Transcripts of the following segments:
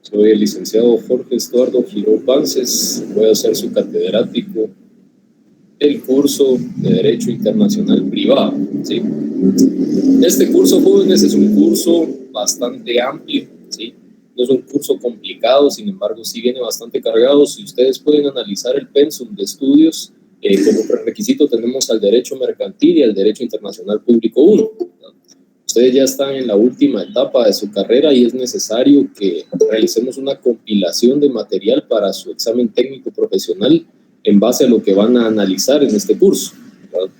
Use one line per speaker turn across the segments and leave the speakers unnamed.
Soy el licenciado Jorge Estuardo Giró Pances, voy a ser su catedrático del curso de Derecho Internacional Privado, ¿sí? Este curso, jóvenes, es un curso bastante amplio, ¿sí? No es un curso complicado, sin embargo, sí viene bastante cargado. Si ustedes pueden analizar el pensum de estudios, como prerequisito tenemos al Derecho Mercantil y al Derecho Internacional Público 1. Ustedes ya están en la última etapa de su carrera y es necesario que realicemos una compilación de material para su examen técnico profesional en base a lo que van a analizar en este curso, ¿verdad?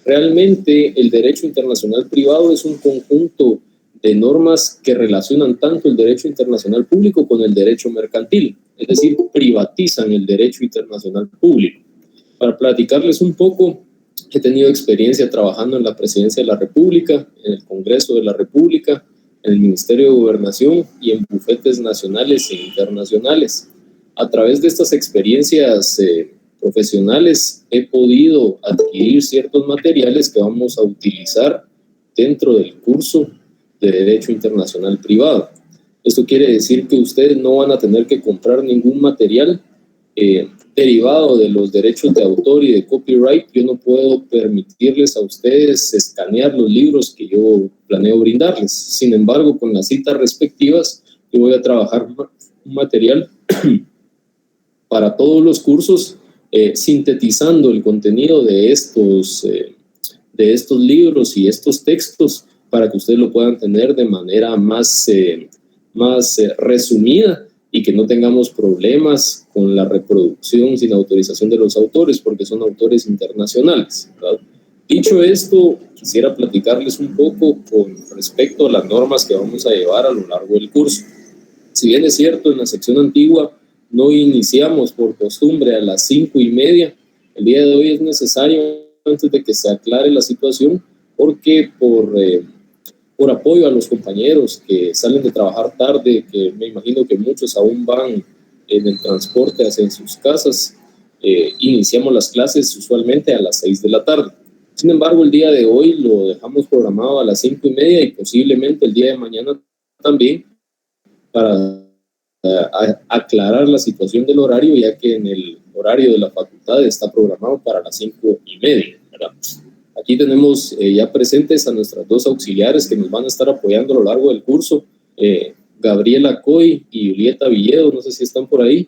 Realmente el derecho internacional privado es un conjunto de normas que relacionan tanto el derecho internacional público con el derecho mercantil, es decir, privatizan el derecho internacional público. Para platicarles un poco, he tenido experiencia trabajando en la Presidencia de la República, en el Congreso de la República, en el Ministerio de Gobernación y en bufetes nacionales e internacionales. A través de estas experiencias profesionales he podido adquirir ciertos materiales que vamos a utilizar dentro del curso de Derecho Internacional Privado. Esto quiere decir que ustedes no van a tener que comprar ningún material derivado de los derechos de autor y de copyright. Yo no puedo permitirles a ustedes escanear los libros que yo planeo brindarles. Sin embargo, con las citas respectivas, yo voy a trabajar un material para todos los cursos, sintetizando el contenido de estos libros y estos textos para que ustedes lo puedan tener de manera más resumida y que no tengamos problemas con la reproducción sin autorización de los autores, porque son autores internacionales, ¿verdad? Dicho esto, quisiera platicarles un poco con respecto a las normas que vamos a llevar a lo largo del curso. Si bien es cierto, en la sección antigua no iniciamos por costumbre a las 5:30, el día de hoy es necesario, antes de que se aclare la situación, porque por apoyo a los compañeros que salen de trabajar tarde, que me imagino que muchos aún van en el transporte hacia sus casas, iniciamos las clases usualmente a las 6 de la tarde. Sin embargo, el día de hoy lo dejamos programado a las 5:30 y posiblemente el día de mañana también, para aclarar la situación del horario, ya que en el horario de la facultad está programado para las 5:30, ¿verdad? Aquí tenemos ya presentes a nuestras dos auxiliares que nos van a estar apoyando a lo largo del curso, Gabriela Coy y Julieta Villedo. No sé si están por ahí.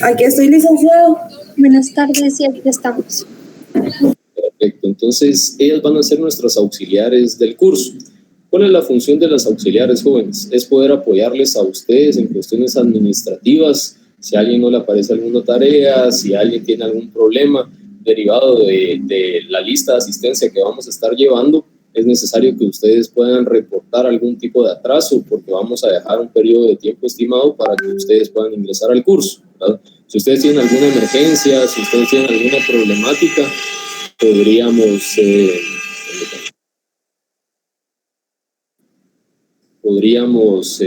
Aquí estoy, licenciado.
Buenas tardes, sí, aquí estamos.
Perfecto, entonces ellas van a ser nuestras auxiliares del curso. ¿Cuál es la función de las auxiliares, jóvenes? Es poder apoyarles a ustedes en cuestiones administrativas. Si a alguien no le aparece alguna tarea, si alguien tiene algún problema derivado de la lista de asistencia que vamos a estar llevando, es necesario que ustedes puedan reportar algún tipo de atraso, porque vamos a dejar un periodo de tiempo estimado para que ustedes puedan ingresar al curso, ¿verdad? Si ustedes tienen alguna emergencia, si ustedes tienen alguna problemática, podríamos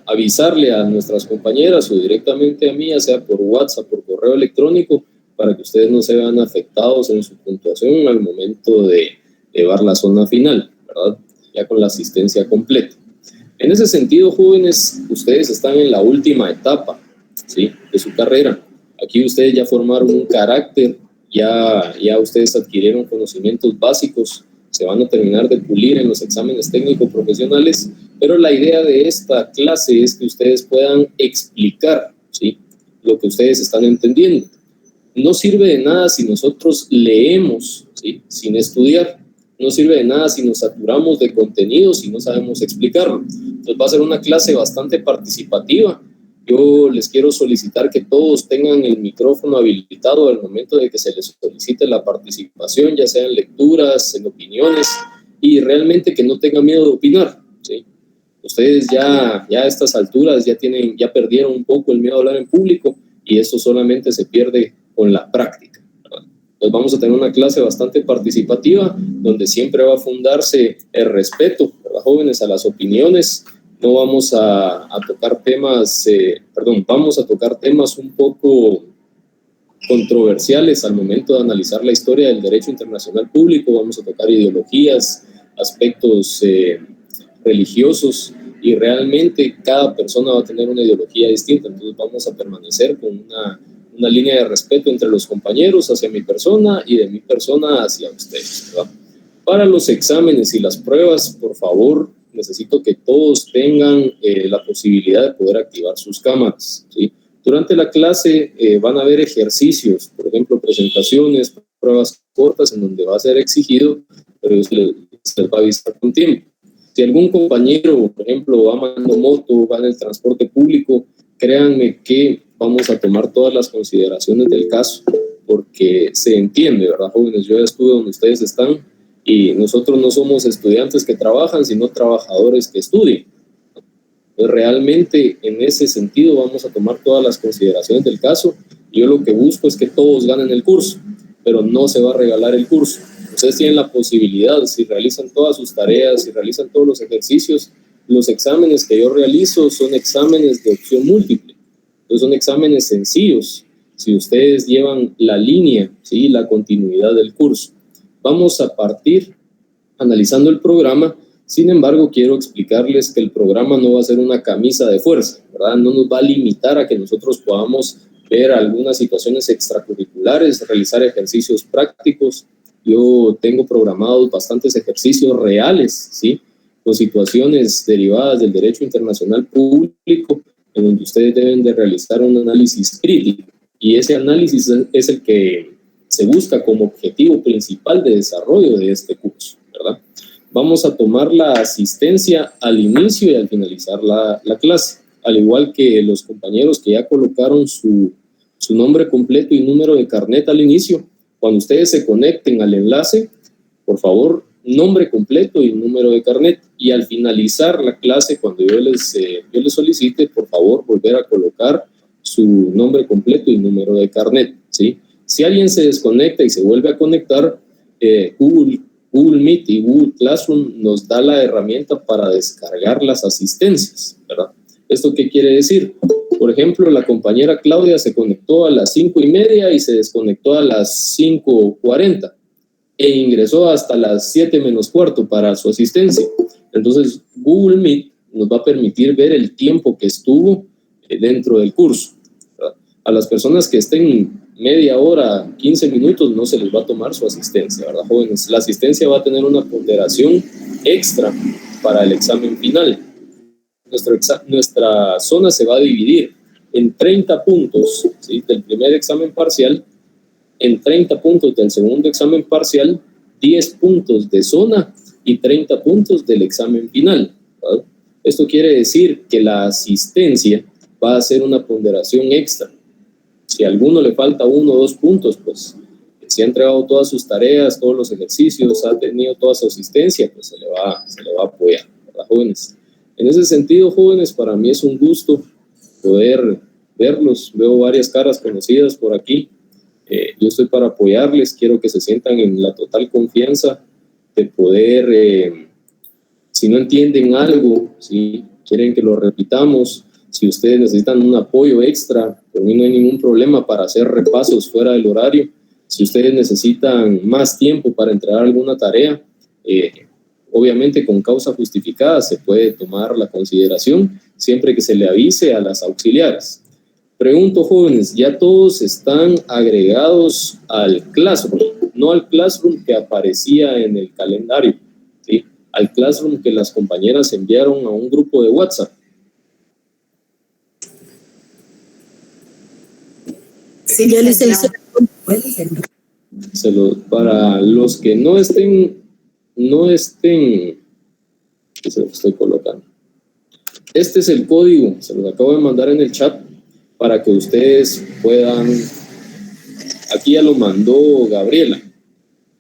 avisarle a nuestras compañeras o directamente a mí, ya sea por WhatsApp, por correo electrónico, para que ustedes no se vean afectados en su puntuación al momento de llevar la zona final, ¿verdad? Ya con la asistencia completa. En ese sentido, jóvenes, ustedes están en la última etapa, ¿sí?, de su carrera. Aquí ustedes ya formaron un carácter, ya ustedes adquirieron conocimientos básicos, se van a terminar de pulir en los exámenes técnicos profesionales, pero la idea de esta clase es que ustedes puedan explicar, ¿sí?, lo que ustedes están entendiendo. No sirve de nada si nosotros leemos, ¿sí?, sin estudiar. No sirve de nada si nos saturamos de contenido si no sabemos explicarlo. Entonces va a ser una clase bastante participativa. Yo les quiero solicitar que todos tengan el micrófono habilitado al momento de que se les solicite la participación, ya sea en lecturas, en opiniones, y realmente que no tengan miedo de opinar, ¿sí? Ustedes ya a estas alturas ya perdieron un poco el miedo a hablar en público, y eso solamente se pierde con la práctica, ¿verdad? Entonces vamos a tener una clase bastante participativa, donde siempre va a fundarse el respeto, ¿verdad, jóvenes?, a las opiniones. No vamos a tocar temas, vamos a tocar temas un poco controversiales al momento de analizar la historia del derecho internacional público. Vamos a tocar ideologías, aspectos religiosos, y realmente cada persona va a tener una ideología distinta. Entonces vamos a permanecer con una línea de respeto entre los compañeros hacia mi persona y de mi persona hacia ustedes, ¿verdad? Para los exámenes y las pruebas, por favor, necesito que todos tengan la posibilidad de poder activar sus cámaras, ¿sí? Durante la clase van a haber ejercicios, por ejemplo, presentaciones, pruebas cortas en donde va a ser exigido, pero se les va a avisar con tiempo. Si algún compañero, por ejemplo, va manejando moto, va en el transporte público, créanme que vamos a tomar todas las consideraciones del caso, porque se entiende, ¿verdad, jóvenes? Yo ya estuve donde ustedes están y nosotros no somos estudiantes que trabajan, sino trabajadores que estudian. Entonces, realmente, en ese sentido, vamos a tomar todas las consideraciones del caso. Yo lo que busco es que todos ganen el curso, pero no se va a regalar el curso. Ustedes tienen la posibilidad, si realizan todas sus tareas, si realizan todos los ejercicios, los exámenes que yo realizo son exámenes de opción múltiple. Entonces son exámenes sencillos, si ustedes llevan la línea, ¿sí?, la continuidad del curso. Vamos a partir analizando el programa. Sin embargo, quiero explicarles que el programa no va a ser una camisa de fuerza, ¿verdad? No nos va a limitar a que nosotros podamos ver algunas situaciones extracurriculares, realizar ejercicios prácticos. Yo tengo programados bastantes ejercicios reales, ¿sí?, con situaciones derivadas del derecho internacional público, en donde ustedes deben de realizar un análisis crítico, y ese análisis es el que se busca como objetivo principal de desarrollo de este curso, ¿verdad? Vamos a tomar la asistencia al inicio y al finalizar la clase, al igual que los compañeros que ya colocaron su nombre completo y número de carnet al inicio. Cuando ustedes se conecten al enlace, por favor, nombre completo y número de carnet, y al finalizar la clase, cuando yo les solicite, por favor, volver a colocar su nombre completo y número de carnet, ¿sí? Si alguien se desconecta y se vuelve a conectar, Google Meet y Google Classroom nos da la herramienta para descargar las asistencias, ¿verdad? ¿Esto qué quiere decir? Por ejemplo, la compañera Claudia se conectó a las 5:30 y se desconectó a las 5:40 e ingresó hasta las 7:15 para su asistencia. Entonces, Google Meet nos va a permitir ver el tiempo que estuvo dentro del curso, ¿verdad? A las personas que estén media hora, 15 minutos, no se les va a tomar su asistencia, ¿verdad, jóvenes? La asistencia va a tener una ponderación extra para el examen final. Nuestra zona se va a dividir en 30 puntos, ¿sí?, del primer examen parcial, en 30 puntos del segundo examen parcial, 10 puntos de zona y 30 puntos del examen final, ¿verdad? Esto quiere decir que la asistencia va a ser una ponderación extra. Si a alguno le falta 1 o 2 puntos, pues si ha entregado todas sus tareas, todos los ejercicios, ha tenido toda su asistencia, pues se le va a apoyar, ¿verdad, jóvenes? En ese sentido, jóvenes, para mí es un gusto poder verlos. Veo varias caras conocidas por aquí. Yo estoy para apoyarles. Quiero que se sientan en la total confianza de poder, si no entienden algo, si quieren que lo repitamos, si ustedes necesitan un apoyo extra, por mí no hay ningún problema para hacer repasos fuera del horario. Si ustedes necesitan más tiempo para entregar alguna tarea, obviamente con causa justificada se puede tomar la consideración, siempre que se le avise a las auxiliares. Pregunto, jóvenes, ¿ya todos están agregados al Classroom? No al Classroom que aparecía en el calendario, ¿sí?, al Classroom que las compañeras enviaron a un grupo de WhatsApp.
Sí, yo les hice.
Para los que no estén, se los estoy colocando. Este es el código, se los acabo de mandar en el chat para que ustedes puedan. Aquí ya lo mandó Gabriela.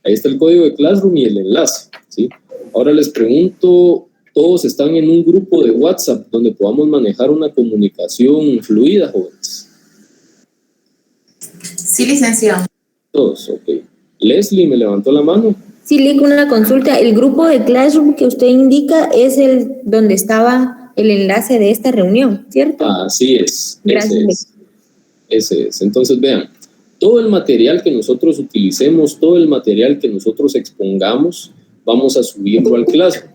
Ahí está el código de Classroom y el enlace, ¿sí? Ahora les pregunto, ¿todos están en un grupo de WhatsApp donde podamos manejar una comunicación fluida, jóvenes?
Sí, licenciado.
Todos, ok. Leslie me levantó la mano.
Sí, Lic, una consulta. El grupo de Classroom que usted indica es el donde estaba el enlace de esta reunión, ¿cierto?
Así es.
Gracias.
Ese es. Entonces, vean, todo el material que nosotros utilicemos, todo el material que nosotros expongamos, vamos a subirlo al Classroom.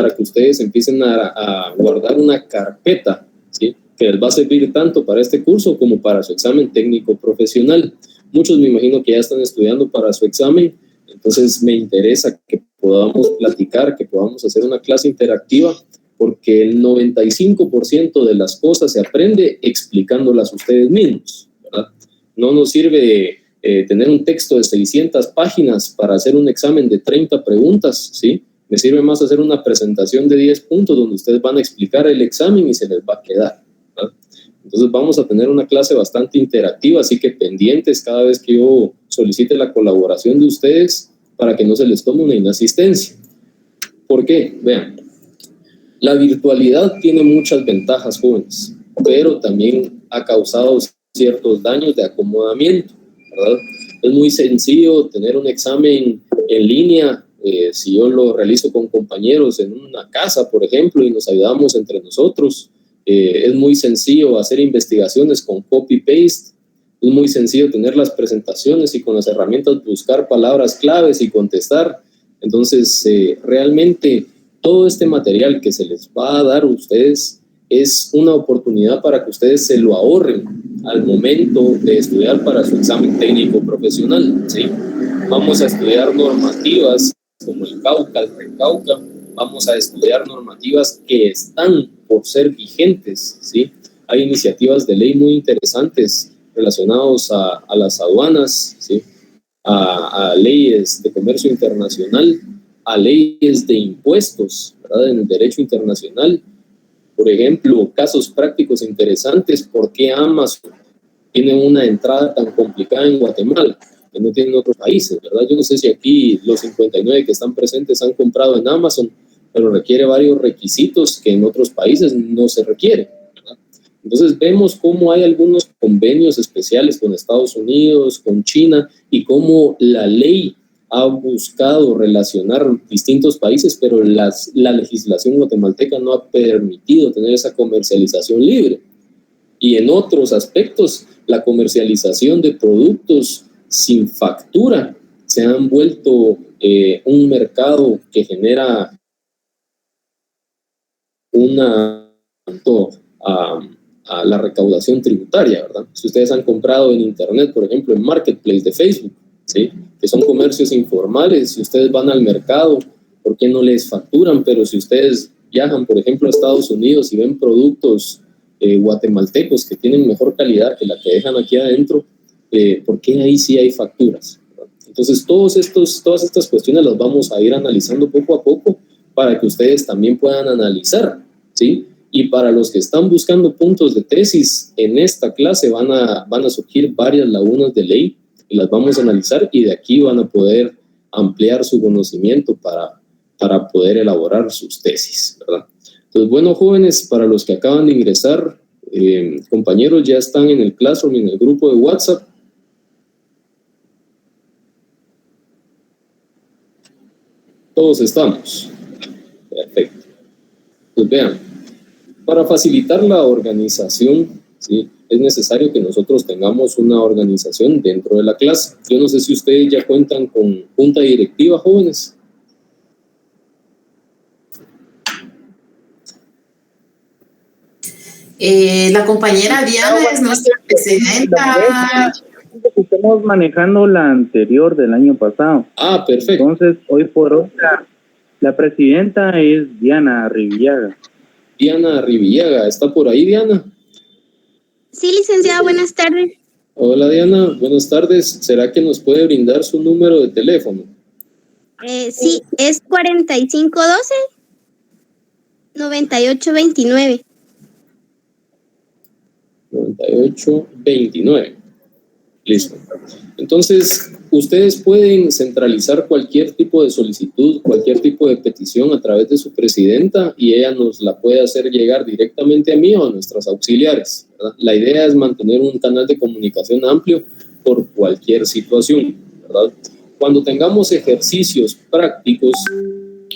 para que ustedes empiecen a guardar una carpeta, ¿sí?, que les va a servir tanto para este curso como para su examen técnico profesional. Muchos me imagino que ya están estudiando para su examen, entonces me interesa que podamos platicar, que podamos hacer una clase interactiva, porque el 95% de las cosas se aprende explicándolas ustedes mismos, ¿verdad? No nos sirve tener un texto de 600 páginas para hacer un examen de 30 preguntas, ¿sí? Me sirve más hacer una presentación de 10 puntos donde ustedes van a explicar el examen y se les va a quedar, ¿verdad? Entonces vamos a tener una clase bastante interactiva, así que pendientes cada vez que yo solicite la colaboración de ustedes para que no se les tome una inasistencia. ¿Por qué? Vean, la virtualidad tiene muchas ventajas, jóvenes, pero también ha causado ciertos daños de acomodamiento, ¿verdad? Es muy sencillo tener un examen en línea, si yo lo realizo con compañeros en una casa, por ejemplo, y nos ayudamos entre nosotros. Es muy sencillo hacer investigaciones con copy-paste, es muy sencillo tener las presentaciones y con las herramientas buscar palabras claves y contestar. Entonces, realmente todo este material que se les va a dar a ustedes es una oportunidad para que ustedes se lo ahorren al momento de estudiar para su examen técnico profesional, ¿sí? Vamos a estudiar normativas como el Cauca, el Recauca, vamos a estudiar normativas que están por ser vigentes, ¿sí? Hay iniciativas de ley muy interesantes relacionados a las aduanas, ¿sí?, a leyes de comercio internacional, a leyes de impuestos, ¿verdad?, en el derecho internacional. Por ejemplo, casos prácticos interesantes: ¿por qué Amazon tiene una entrada tan complicada en Guatemala que no tienen otros países, ¿verdad? Yo no sé si aquí los 59 que están presentes han comprado en Amazon, pero requiere varios requisitos que en otros países no se requieren, ¿verdad? Entonces vemos cómo hay algunos convenios especiales con Estados Unidos, con China, y cómo la ley ha buscado relacionar distintos países, pero la legislación guatemalteca no ha permitido tener esa comercialización libre. Y en otros aspectos, la comercialización de productos sin factura se han vuelto un mercado que genera a la recaudación tributaria, ¿verdad? Si ustedes han comprado en internet, por ejemplo, en Marketplace de Facebook, ¿sí?, que son comercios informales, si ustedes van al mercado, ¿por qué no les facturan? Pero si ustedes viajan, por ejemplo, a Estados Unidos y ven productos guatemaltecos que tienen mejor calidad que la que dejan aquí adentro, ¿por qué ahí sí hay facturas? Entonces, todas estas cuestiones las vamos a ir analizando poco a poco para que ustedes también puedan analizar, ¿sí? Y para los que están buscando puntos de tesis, en esta clase van a surgir varias lagunas de ley y las vamos a analizar, y de aquí van a poder ampliar su conocimiento para poder elaborar sus tesis, ¿verdad? Entonces, bueno, jóvenes, para los que acaban de ingresar, compañeros, ya están en el Classroom, en el grupo de WhatsApp. Todos estamos. Perfecto. Pues vean, para facilitar la organización, ¿sí?, es necesario que nosotros tengamos una organización dentro de la clase. Yo no sé si ustedes ya cuentan con junta directiva, jóvenes.
La compañera Diana es nuestra presidenta.
Estamos manejando la anterior del año pasado.
Ah, perfecto.
Entonces, hoy por hoy, la presidenta es Diana Arribillaga.
Diana Arribillaga, ¿está por ahí, Diana?
Sí, licenciada, buenas tardes.
Hola, Diana, buenas tardes. ¿Será que nos puede brindar su número de teléfono?
Sí, es 4512-9829.
9829. Listo. Entonces, ustedes pueden centralizar cualquier tipo de solicitud, cualquier tipo de petición a través de su presidenta, y ella nos la puede hacer llegar directamente a mí o a nuestras auxiliares, ¿verdad? La idea es mantener un canal de comunicación amplio por cualquier situación, ¿verdad? Cuando tengamos ejercicios prácticos,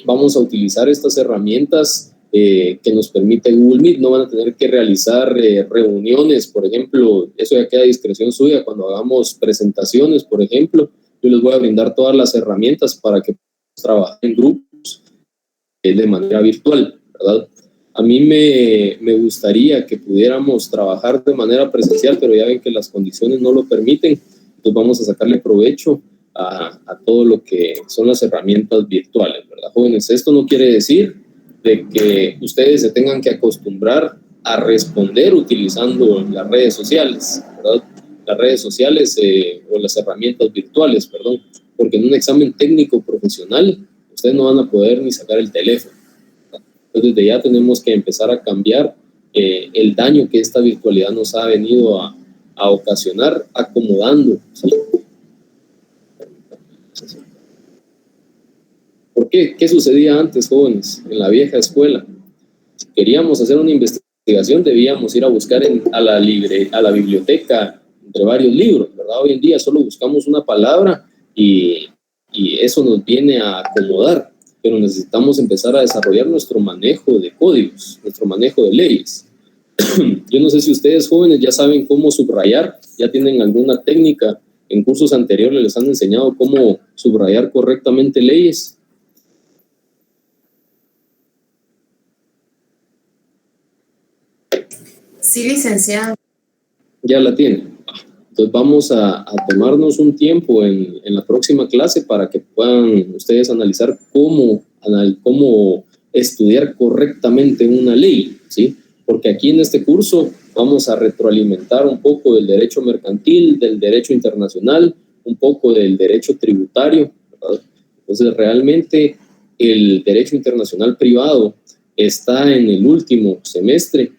vamos a utilizar estas herramientas que nos permite Google Meet. No van a tener que realizar reuniones, por ejemplo. Eso ya queda a discreción suya. Cuando hagamos presentaciones, por ejemplo, yo les voy a brindar todas las herramientas para que trabajen en grupos de manera virtual, ¿verdad? A mí me gustaría que pudiéramos trabajar de manera presencial, pero ya ven que las condiciones no lo permiten, entonces vamos a sacarle provecho a todo lo que son las herramientas virtuales, ¿verdad, jóvenes? Esto no quiere decir de que ustedes se tengan que acostumbrar a responder utilizando las redes sociales, ¿verdad? Las redes sociales o las herramientas virtuales, perdón, porque en un examen técnico profesional ustedes no van a poder ni sacar el teléfono. Entonces, desde ya tenemos que empezar a cambiar el daño que esta virtualidad nos ha venido a ocasionar, acomodando, ¿sí? ¿Por qué? ¿Qué sucedía antes, jóvenes? En la vieja escuela. Si queríamos hacer una investigación, debíamos ir a buscar a la biblioteca entre varios libros, ¿verdad? Hoy en día solo buscamos una palabra y eso nos viene a acomodar, pero necesitamos empezar a desarrollar nuestro manejo de códigos, nuestro manejo de leyes. Yo no sé si ustedes, jóvenes, ya saben cómo subrayar, ya tienen alguna técnica. En cursos anteriores les han enseñado cómo subrayar correctamente leyes.
Sí, licenciado.
Ya la tienen. Entonces vamos a tomarnos un tiempo en la próxima clase para que puedan ustedes analizar cómo estudiar correctamente una ley, ¿sí? Porque aquí en este curso vamos a retroalimentar un poco del derecho mercantil, del derecho internacional, un poco del derecho tributario, ¿verdad? Entonces realmente el derecho internacional privado está en el último semestre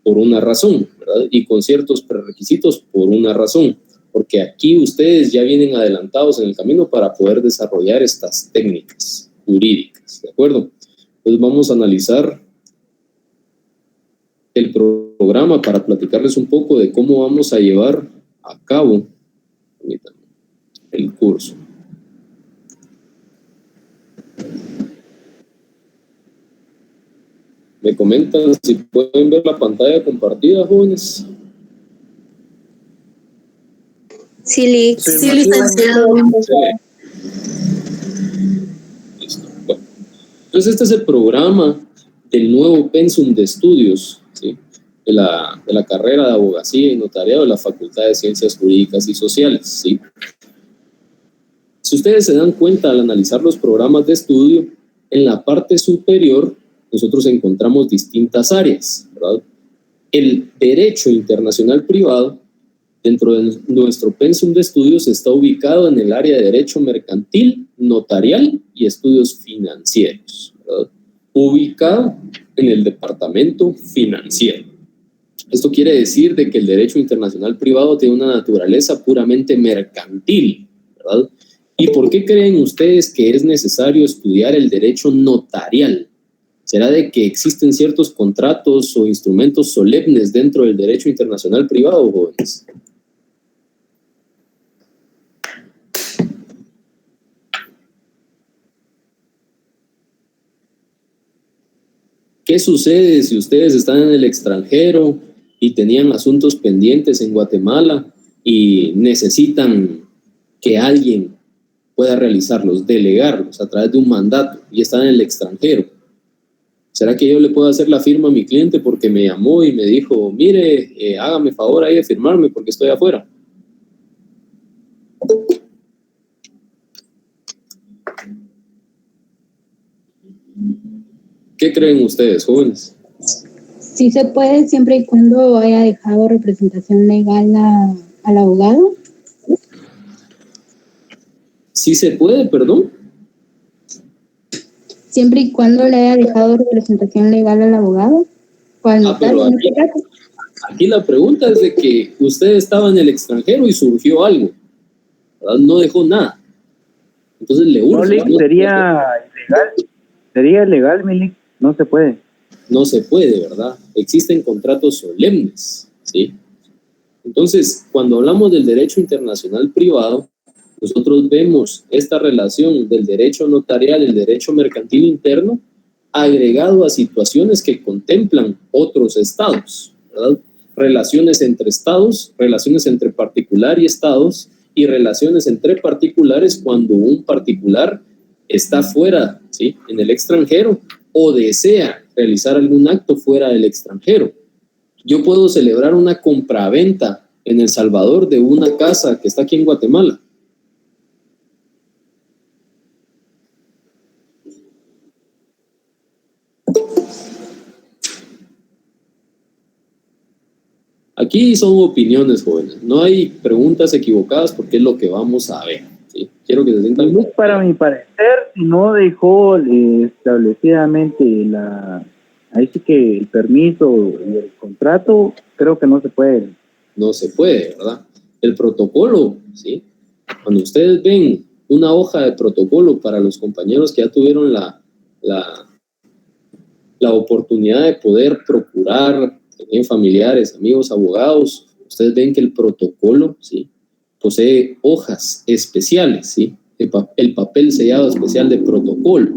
por una razón, ¿verdad? Y con ciertos prerequisitos por una razón, porque aquí ustedes ya vienen adelantados en el camino para poder desarrollar estas técnicas jurídicas, ¿de acuerdo? Entonces vamos a analizar el programa para platicarles un poco de cómo vamos a llevar a cabo el curso. ¿Me comentan si pueden ver la pantalla compartida, jóvenes?
Sí,
licenciado.
Listo. Bueno, entonces este es el programa del nuevo pensum de estudios, ¿sí? de la carrera de abogacía y notariado de la Facultad de Ciencias Jurídicas y Sociales, ¿sí? Si ustedes se dan cuenta al analizar los programas de estudio, en la parte superior nosotros encontramos distintas áreas, ¿verdad? El derecho internacional privado, dentro de nuestro pensum de estudios, está ubicado en el área de derecho mercantil, notarial y estudios financieros, ¿verdad? Ubicado en el departamento financiero. Esto quiere decir de que el derecho internacional privado tiene una naturaleza puramente mercantil, ¿verdad? ¿Y por qué creen ustedes que es necesario estudiar el derecho notarial? ¿Será de que existen ciertos contratos o instrumentos solemnes dentro del derecho internacional privado, jóvenes? ¿Qué sucede si ustedes están en el extranjero y tenían asuntos pendientes en Guatemala y necesitan que alguien pueda realizarlos, delegarlos a través de un mandato y están en el extranjero? ¿Será que yo le puedo hacer la firma a mi cliente porque me llamó y me dijo, mire, hágame favor ahí de firmarme porque estoy afuera? ¿Qué creen ustedes, jóvenes?
Sí se puede siempre y cuando haya dejado representación legal al abogado.
Sí se puede, perdón.
Siempre y cuando le haya dejado representación legal al abogado o al notario, en este caso.
Aquí la pregunta es de que usted estaba en el extranjero y surgió algo, ¿verdad? No dejó nada. Entonces le urge.
No, sería ilegal. Sería ilegal, Milik. No se puede.
No se puede, ¿verdad? Existen contratos solemnes, ¿sí? Entonces, cuando hablamos del derecho internacional privado, nosotros vemos esta relación del derecho notarial y el derecho mercantil interno agregado a situaciones que contemplan otros estados, ¿verdad? Relaciones entre estados, relaciones entre particular y estados y relaciones entre particulares cuando un particular está fuera, ¿sí? En el extranjero o desea realizar algún acto fuera del extranjero. Yo puedo celebrar una compraventa en El Salvador de una casa que está aquí en Guatemala. Aquí son opiniones, jóvenes. No hay preguntas equivocadas porque es lo que vamos a ver, ¿sí? Quiero que se sientan.
Para mi parecer, si no dejó establecidamente ahí sí que el permiso y el contrato, creo que no se puede.
No se puede, ¿verdad? El protocolo, ¿sí? Cuando ustedes ven una hoja de protocolo para los compañeros que ya tuvieron la oportunidad de poder procurar, tener familiares, amigos, abogados, ustedes ven que el protocolo, ¿sí?, posee hojas especiales, ¿sí? El papel sellado especial de protocolo.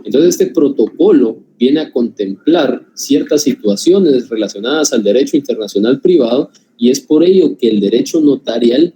Entonces, este protocolo viene a contemplar ciertas situaciones relacionadas al derecho internacional privado, y es por ello que el derecho notarial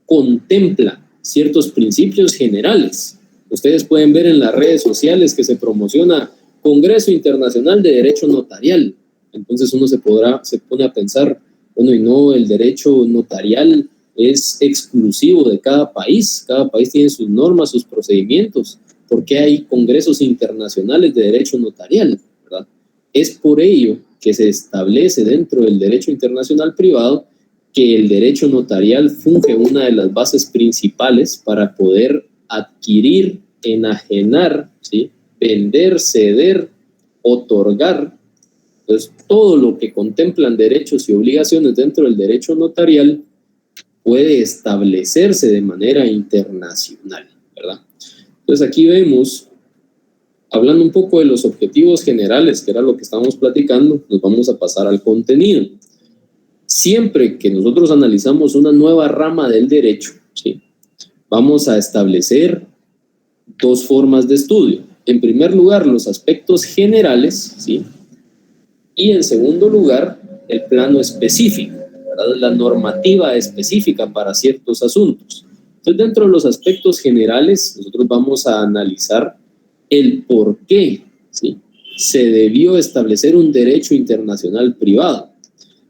contempla ciertos principios generales. Ustedes pueden ver en las redes sociales que se promociona Congreso Internacional de Derecho Notarial. Entonces uno se pone a pensar, bueno, y no, el derecho notarial es exclusivo de cada país tiene sus normas, sus procedimientos. ¿Por qué hay congresos internacionales de derecho notarial? ¿Verdad? Es por ello que se establece dentro del derecho internacional privado que el derecho notarial funge una de las bases principales para poder adquirir, enajenar, ¿sí?, vender, ceder, otorgar. Entonces, todo lo que contemplan derechos y obligaciones dentro del derecho notarial puede establecerse de manera internacional, ¿verdad? Entonces, aquí vemos, hablando un poco de los objetivos generales, que era lo que estábamos platicando, nos vamos a pasar al contenido. Siempre que nosotros analizamos una nueva rama del derecho, ¿sí?, vamos a establecer dos formas de estudio. En primer lugar, los aspectos generales, ¿sí?, y en segundo lugar, el plano específico, ¿verdad?, la normativa específica para ciertos asuntos. Entonces, dentro de los aspectos generales, nosotros vamos a analizar el por qué, ¿sí?, se debió establecer un derecho internacional privado.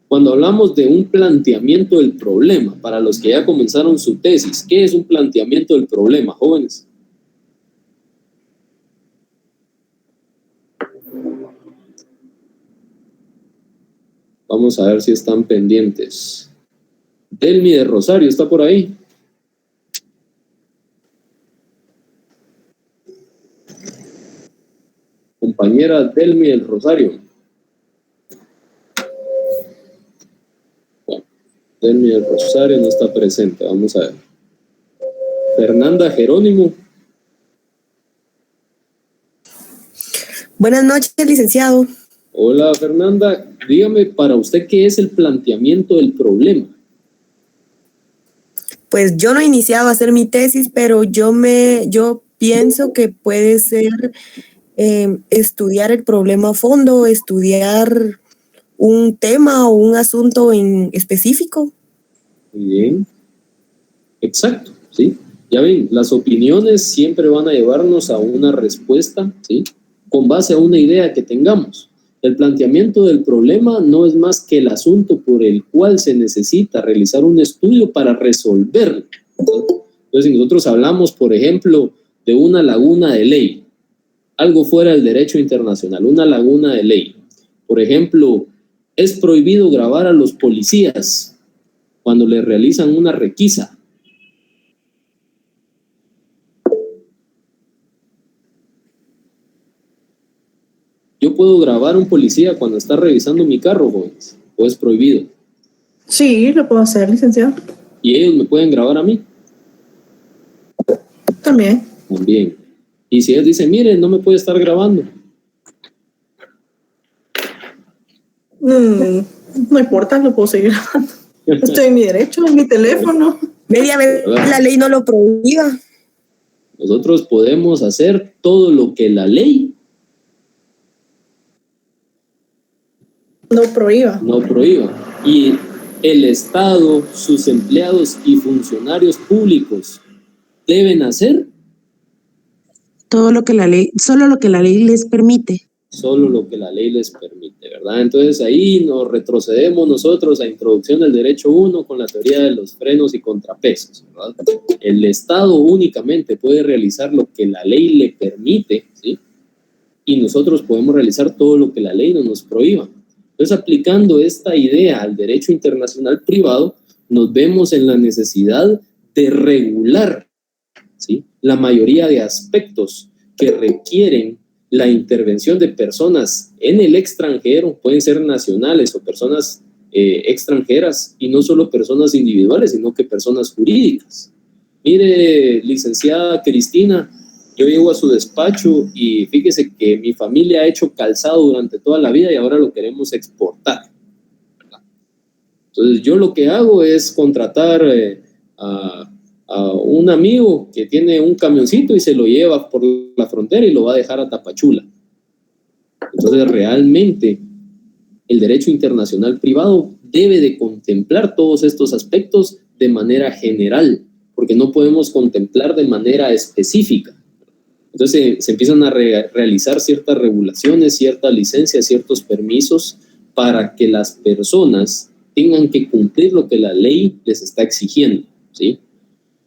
Cuando hablamos de un planteamiento del problema, para los que ya comenzaron su tesis, ¿qué es un planteamiento del problema, jóvenes? Vamos a ver si están pendientes. Delmi de Rosario, ¿está por ahí? Compañera Delmi del Rosario. Bueno, Delmi del Rosario no está presente, vamos a ver. Fernanda Jerónimo.
Buenas noches, licenciado.
Hola, Fernanda. Dígame, para usted, ¿qué es el planteamiento del problema?
Pues yo no he iniciado a hacer mi tesis, pero yo pienso que puede ser estudiar el problema a fondo, estudiar un tema o un asunto en específico.
Muy bien. Exacto, ¿sí? Ya ven, las opiniones siempre van a llevarnos a una respuesta, ¿sí?, con base a una idea que tengamos. El planteamiento del problema no es más que el asunto por el cual se necesita realizar un estudio para resolverlo. Entonces, si nosotros hablamos, por ejemplo, de una laguna de ley, algo fuera del derecho internacional, una laguna de ley. Por ejemplo, es prohibido grabar a los policías cuando le realizan una requisa. Yo puedo grabar a un policía cuando está revisando mi carro, jóvenes, o es prohibido.
Sí, lo puedo hacer, licenciado.
¿Y ellos me pueden grabar a mí?
También.
También. Y si ellos dicen, miren, no me puede estar grabando.
No importa, lo puedo seguir grabando. Estoy en mi derecho, en mi teléfono.
Media vez la ley no lo prohíba.
Nosotros podemos hacer todo lo que la ley
no prohíba.
No prohíba. Y el Estado, sus empleados y funcionarios públicos deben hacer
todo lo que la ley, solo lo que la ley les permite.
solo lo que la ley les permite, ¿verdad? Entonces ahí nos retrocedemos nosotros a introducción del derecho 1 con la teoría de los frenos y contrapesos, ¿verdad? El Estado únicamente puede realizar lo que la ley le permite, ¿sí? Y nosotros podemos realizar todo lo que la ley no nos prohíba. Entonces, aplicando esta idea al derecho internacional privado, nos vemos en la necesidad de regular, ¿sí?, la mayoría de aspectos que requieren la intervención de personas en el extranjero, pueden ser nacionales o personas extranjeras, y no solo personas individuales, sino que personas jurídicas. Mire, licenciada Cristina, yo llego a su despacho y fíjese que mi familia ha hecho calzado durante toda la vida y ahora lo queremos exportar, ¿verdad? Entonces yo lo que hago es contratar a un amigo que tiene un camioncito y se lo lleva por la frontera y lo va a dejar a Tapachula. Entonces realmente el derecho internacional privado debe de contemplar todos estos aspectos de manera general, porque no podemos contemplar de manera específica. Entonces se empiezan a realizar ciertas regulaciones, ciertas licencias, ciertos permisos para que las personas tengan que cumplir lo que la ley les está exigiendo, ¿sí?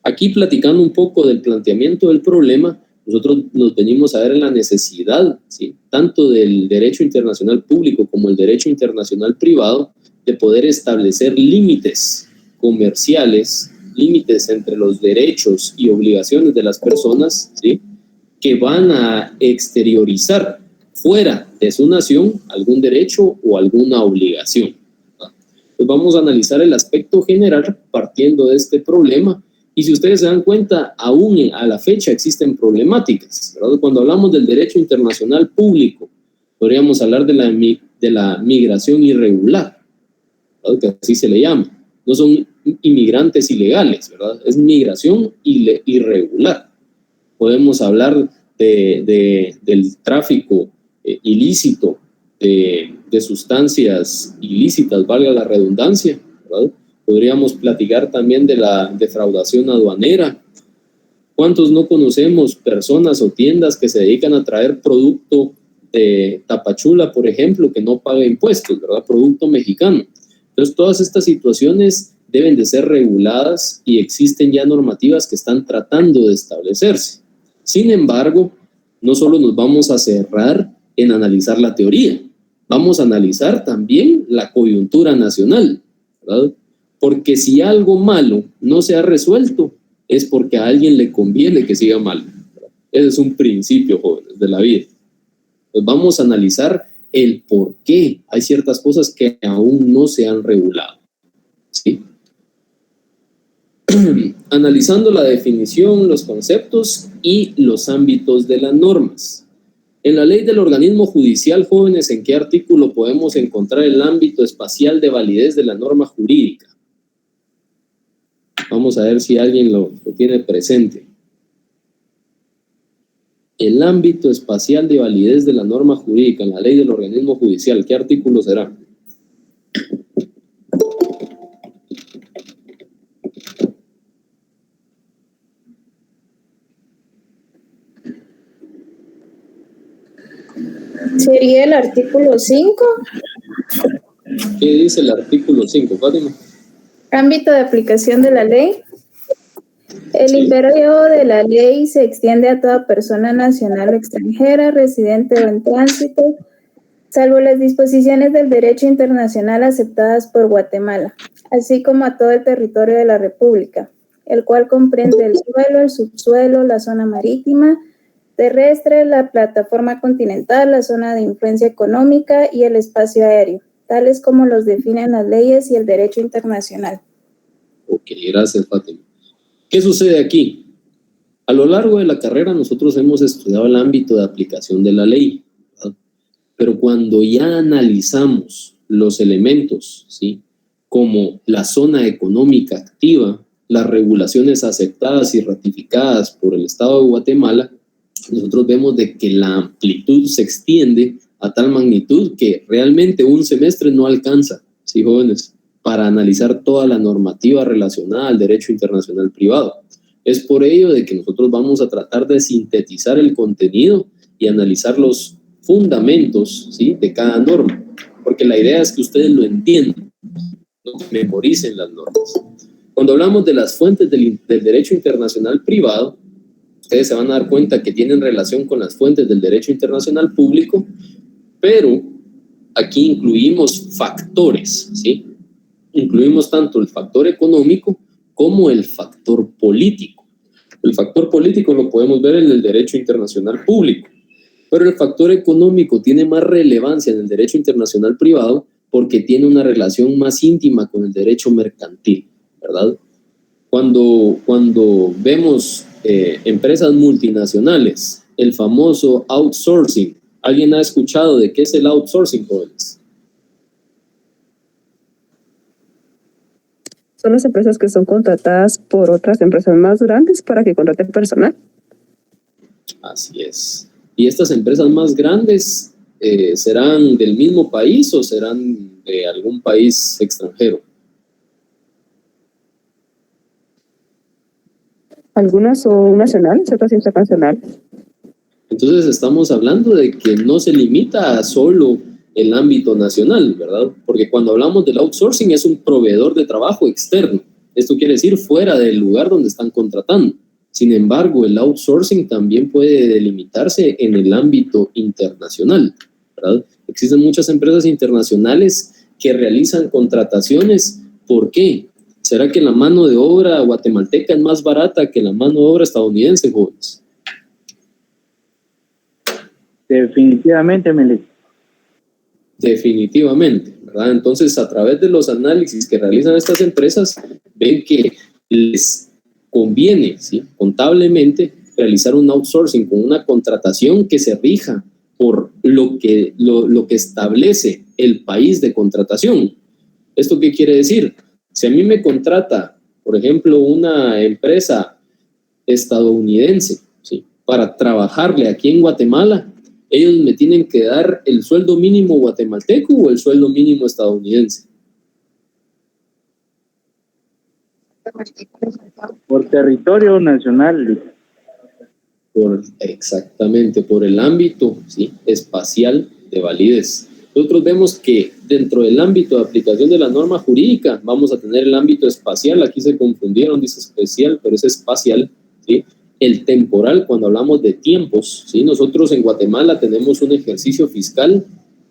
Aquí, platicando un poco del planteamiento del problema, nosotros nos venimos a ver en la necesidad, ¿sí?, tanto del derecho internacional público como el derecho internacional privado, de poder establecer límites comerciales, límites entre los derechos y obligaciones de las personas, ¿sí?, que van a exteriorizar fuera de su nación algún derecho o alguna obligación. Pues vamos a analizar el aspecto general partiendo de este problema. Y si ustedes se dan cuenta, aún a la fecha existen problemáticas, ¿verdad? Cuando hablamos del derecho internacional público, podríamos hablar de la migración irregular, ¿verdad?, que así se le llama. No son inmigrantes ilegales, ¿verdad? Es migración irregular. Podemos hablar del tráfico ilícito de sustancias ilícitas, valga la redundancia, ¿verdad? Podríamos platicar también de la defraudación aduanera. ¿Cuántos no conocemos personas o tiendas que se dedican a traer producto de Tapachula, por ejemplo, que no paga impuestos, ¿verdad? Producto mexicano. Entonces, todas estas situaciones deben de ser reguladas y existen ya normativas que están tratando de establecerse. Sin embargo, no solo nos vamos a cerrar en analizar la teoría, vamos a analizar también la coyuntura nacional, ¿verdad? Porque si algo malo no se ha resuelto, es porque a alguien le conviene que siga mal. Ese es un principio, jóvenes, de la vida. Pues vamos a analizar el por qué hay ciertas cosas que aún no se han regulado, ¿sí? Analizando la definición, los conceptos y los ámbitos de las normas. En la ley del organismo judicial, jóvenes, ¿en qué artículo podemos encontrar el ámbito espacial de validez de la norma jurídica? Vamos a ver si alguien lo tiene presente. El ámbito espacial de validez de la norma jurídica en la ley del organismo judicial, ¿qué artículo será?
¿Sería el artículo 5?
¿Qué dice el artículo 5, Fátima?
Ámbito de aplicación de la ley. El imperio de la ley se extiende a toda persona nacional o extranjera, residente o en tránsito, salvo las disposiciones del derecho internacional aceptadas por Guatemala, así como a todo el territorio de la República, el cual comprende el suelo, el subsuelo, la zona marítima, terrestre, la plataforma continental, la zona de influencia económica y el espacio aéreo, tales como los definen las leyes y el derecho internacional.
Ok, gracias, Fátima. ¿Qué sucede aquí? A lo largo de la carrera nosotros hemos estudiado el ámbito de aplicación de la ley, ¿verdad? Pero cuando ya analizamos los elementos, ¿sí?, como la zona económica activa, las regulaciones aceptadas y ratificadas por el Estado de Guatemala, nosotros vemos de que la amplitud se extiende a tal magnitud que realmente un semestre no alcanza, ¿sí, jóvenes?, para analizar toda la normativa relacionada al derecho internacional privado. Es por ello de que nosotros vamos a tratar de sintetizar el contenido y analizar los fundamentos, ¿sí?, de cada norma, porque la idea es que ustedes lo entiendan, no que memoricen las normas. Cuando hablamos de las fuentes del derecho internacional privado, ustedes se van a dar cuenta que tienen relación con las fuentes del derecho internacional público, pero aquí incluimos factores, ¿sí? Incluimos tanto el factor económico como el factor político. El factor político lo podemos ver en el derecho internacional público, pero el factor económico tiene más relevancia en el derecho internacional privado porque tiene una relación más íntima con el derecho mercantil, ¿verdad? Cuando vemos empresas multinacionales, el famoso outsourcing, ¿alguien ha escuchado de qué es el outsourcing, jóvenes?
Son las empresas que son contratadas por otras empresas más grandes para que contraten personal.
Así es. ¿Y estas empresas más grandes serán del mismo país o serán de algún país extranjero?
Algunas son nacionales, otras internacionales.
Entonces estamos hablando de que no se limita a solo el ámbito nacional, ¿verdad? Porque cuando hablamos del outsourcing es un proveedor de trabajo externo. Esto quiere decir fuera del lugar donde están contratando. Sin embargo, el outsourcing también puede delimitarse en el ámbito internacional, ¿verdad? Existen muchas empresas internacionales que realizan contrataciones. ¿Por qué? ¿Será que la mano de obra guatemalteca es más barata que la mano de obra estadounidense, jóvenes?
Definitivamente, Melec.
Definitivamente, ¿verdad? Entonces, a través de los análisis que realizan estas empresas, ven que les conviene, ¿sí?, contablemente realizar un outsourcing con una contratación que se rija por lo que establece el país de contratación. ¿Esto qué quiere decir? Si a mí me contrata, por ejemplo, una empresa estadounidense, ¿sí?, para trabajarle aquí en Guatemala, ellos me tienen que dar el sueldo mínimo guatemalteco o el sueldo mínimo estadounidense.
Por territorio nacional.
Exactamente, por el ámbito, ¿sí?, espacial de validez. Nosotros vemos que dentro del ámbito de aplicación de la norma jurídica vamos a tener el ámbito espacial, aquí se confundieron, dice especial, pero es espacial, ¿sí? El temporal, cuando hablamos de tiempos, ¿sí? Nosotros en Guatemala tenemos un ejercicio fiscal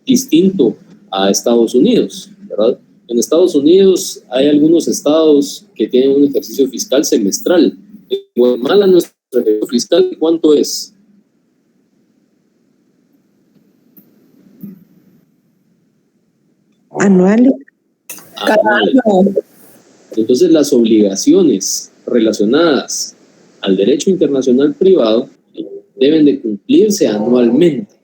distinto a Estados Unidos, ¿verdad? En Estados Unidos hay algunos estados que tienen un ejercicio fiscal semestral. En Guatemala nuestro ejercicio fiscal, ¿cuánto es?
Anual.
Anual. Entonces las obligaciones relacionadas al derecho internacional privado deben de cumplirse anualmente.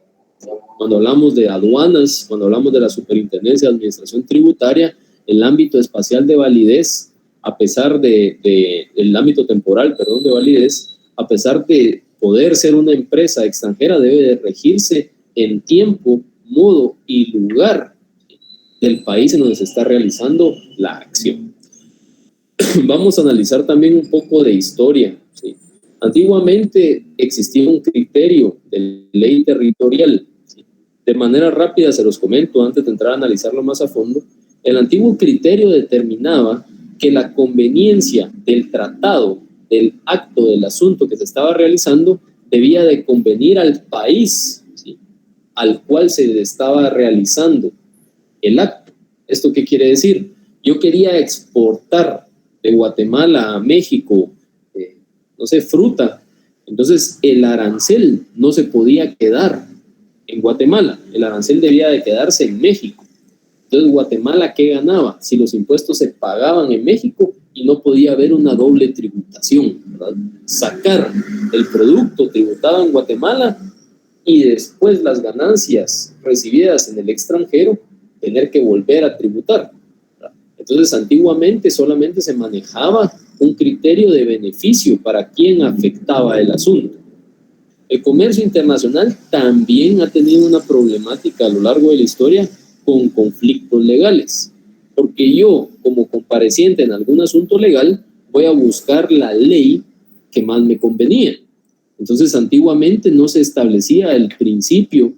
Cuando hablamos de aduanas, cuando hablamos de la Superintendencia de Administración Tributaria, el ámbito espacial de validez, a pesar el ámbito temporal, perdón, de validez, a pesar de poder ser una empresa extranjera, debe de regirse en tiempo, modo y lugar del país en donde se está realizando la acción. Vamos a analizar también un poco de historia, ¿sí? Antiguamente existía un criterio de ley territorial, ¿sí? De manera rápida se los comento antes de entrar a analizarlo más a fondo. El antiguo criterio determinaba que la conveniencia del tratado, del acto, del asunto que se estaba realizando, debía de convenir al país, ¿sí?, al cual se estaba realizando el acto. ¿Esto qué quiere decir? Yo quería exportar de Guatemala a México, no sé, fruta. Entonces el arancel no se podía quedar en Guatemala, el arancel debía de quedarse en México. Entonces Guatemala, ¿qué ganaba? Si los impuestos se pagaban en México y no podía haber una doble tributación, ¿verdad? Sacar el producto tributado en Guatemala y después las ganancias recibidas en el extranjero tener que volver a tributar. Entonces, antiguamente solamente se manejaba un criterio de beneficio para quien afectaba el asunto. El comercio internacional también ha tenido una problemática a lo largo de la historia con conflictos legales, porque yo, como compareciente en algún asunto legal, voy a buscar la ley que más me convenía. Entonces, antiguamente no se establecía el principio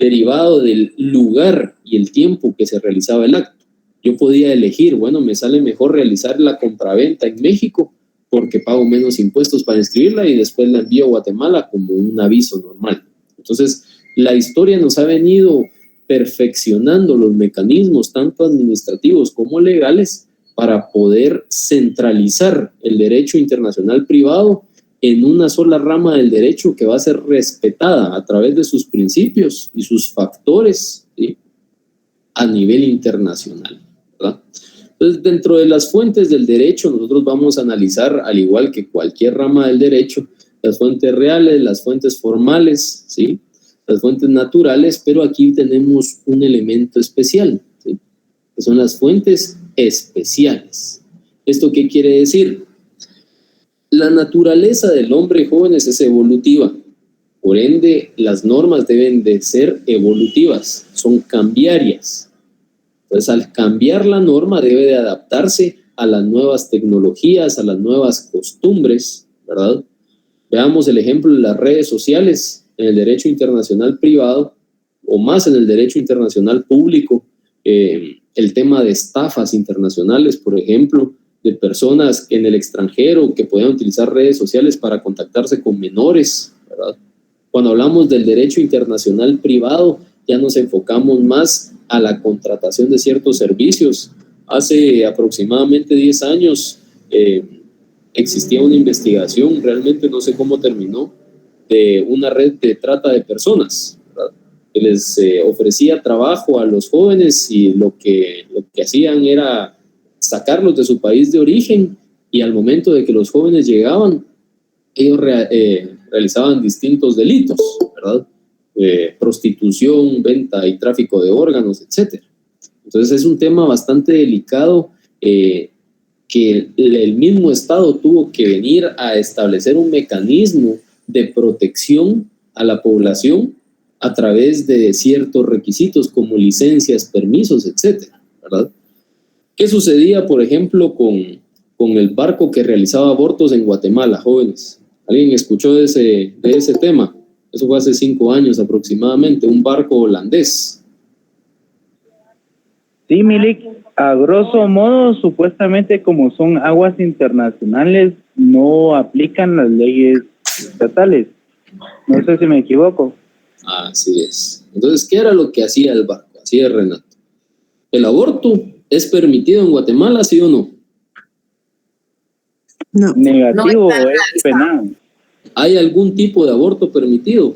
derivado del lugar y el tiempo que se realizaba el acto. Yo podía elegir, bueno, me sale mejor realizar la compraventa en México porque pago menos impuestos para inscribirla y después la envío a Guatemala como un aviso normal. Entonces, la historia nos ha venido perfeccionando los mecanismos tanto administrativos como legales para poder centralizar el derecho internacional privado en una sola rama del derecho que va a ser respetada a través de sus principios y sus factores, ¿sí?, a nivel internacional, ¿verdad? Entonces, dentro de las fuentes del derecho, nosotros vamos a analizar, al igual que cualquier rama del derecho, las fuentes reales, las fuentes formales, ¿sí?, las fuentes naturales, pero aquí tenemos un elemento especial, ¿sí?, que son las fuentes especiales. ¿Esto qué quiere decir? La naturaleza del hombre, jóvenes, es evolutiva. Por ende, las normas deben de ser evolutivas, son cambiarias. Entonces, al cambiar la norma, debe de adaptarse a las nuevas tecnologías, a las nuevas costumbres, ¿verdad? Veamos el ejemplo de las redes sociales en el derecho internacional privado, o más en el derecho internacional público, el tema de estafas internacionales, por ejemplo, de personas en el extranjero que puedan utilizar redes sociales para contactarse con menores, ¿verdad? Cuando hablamos del derecho internacional privado, ya nos enfocamos más a la contratación de ciertos servicios. Hace aproximadamente 10 años existía una investigación, realmente no sé cómo terminó, de una red de trata de personas, ¿verdad?, que les ofrecía trabajo a los jóvenes y lo que hacían era sacarlos de su país de origen, y al momento de que los jóvenes llegaban, ellos realizaban distintos delitos, ¿verdad? Prostitución, venta y tráfico de órganos, etc. Entonces es un tema bastante delicado que el mismo Estado tuvo que venir a establecer un mecanismo de protección a la población a través de ciertos requisitos como licencias, permisos, etc., ¿verdad? ¿Qué sucedía, por ejemplo, con el barco que realizaba abortos en Guatemala, jóvenes? ¿Alguien escuchó de ese tema? Eso fue hace 5 años aproximadamente, un barco holandés.
Sí, Milik, a grosso modo, supuestamente como son aguas internacionales, no aplican las leyes estatales. No sé si me equivoco.
Así es. Entonces, ¿qué era lo que hacía el barco? Hacía Renato. ¿El aborto es permitido en Guatemala, sí o no?
No.
Negativo, no es penado.
¿Hay algún tipo de aborto permitido?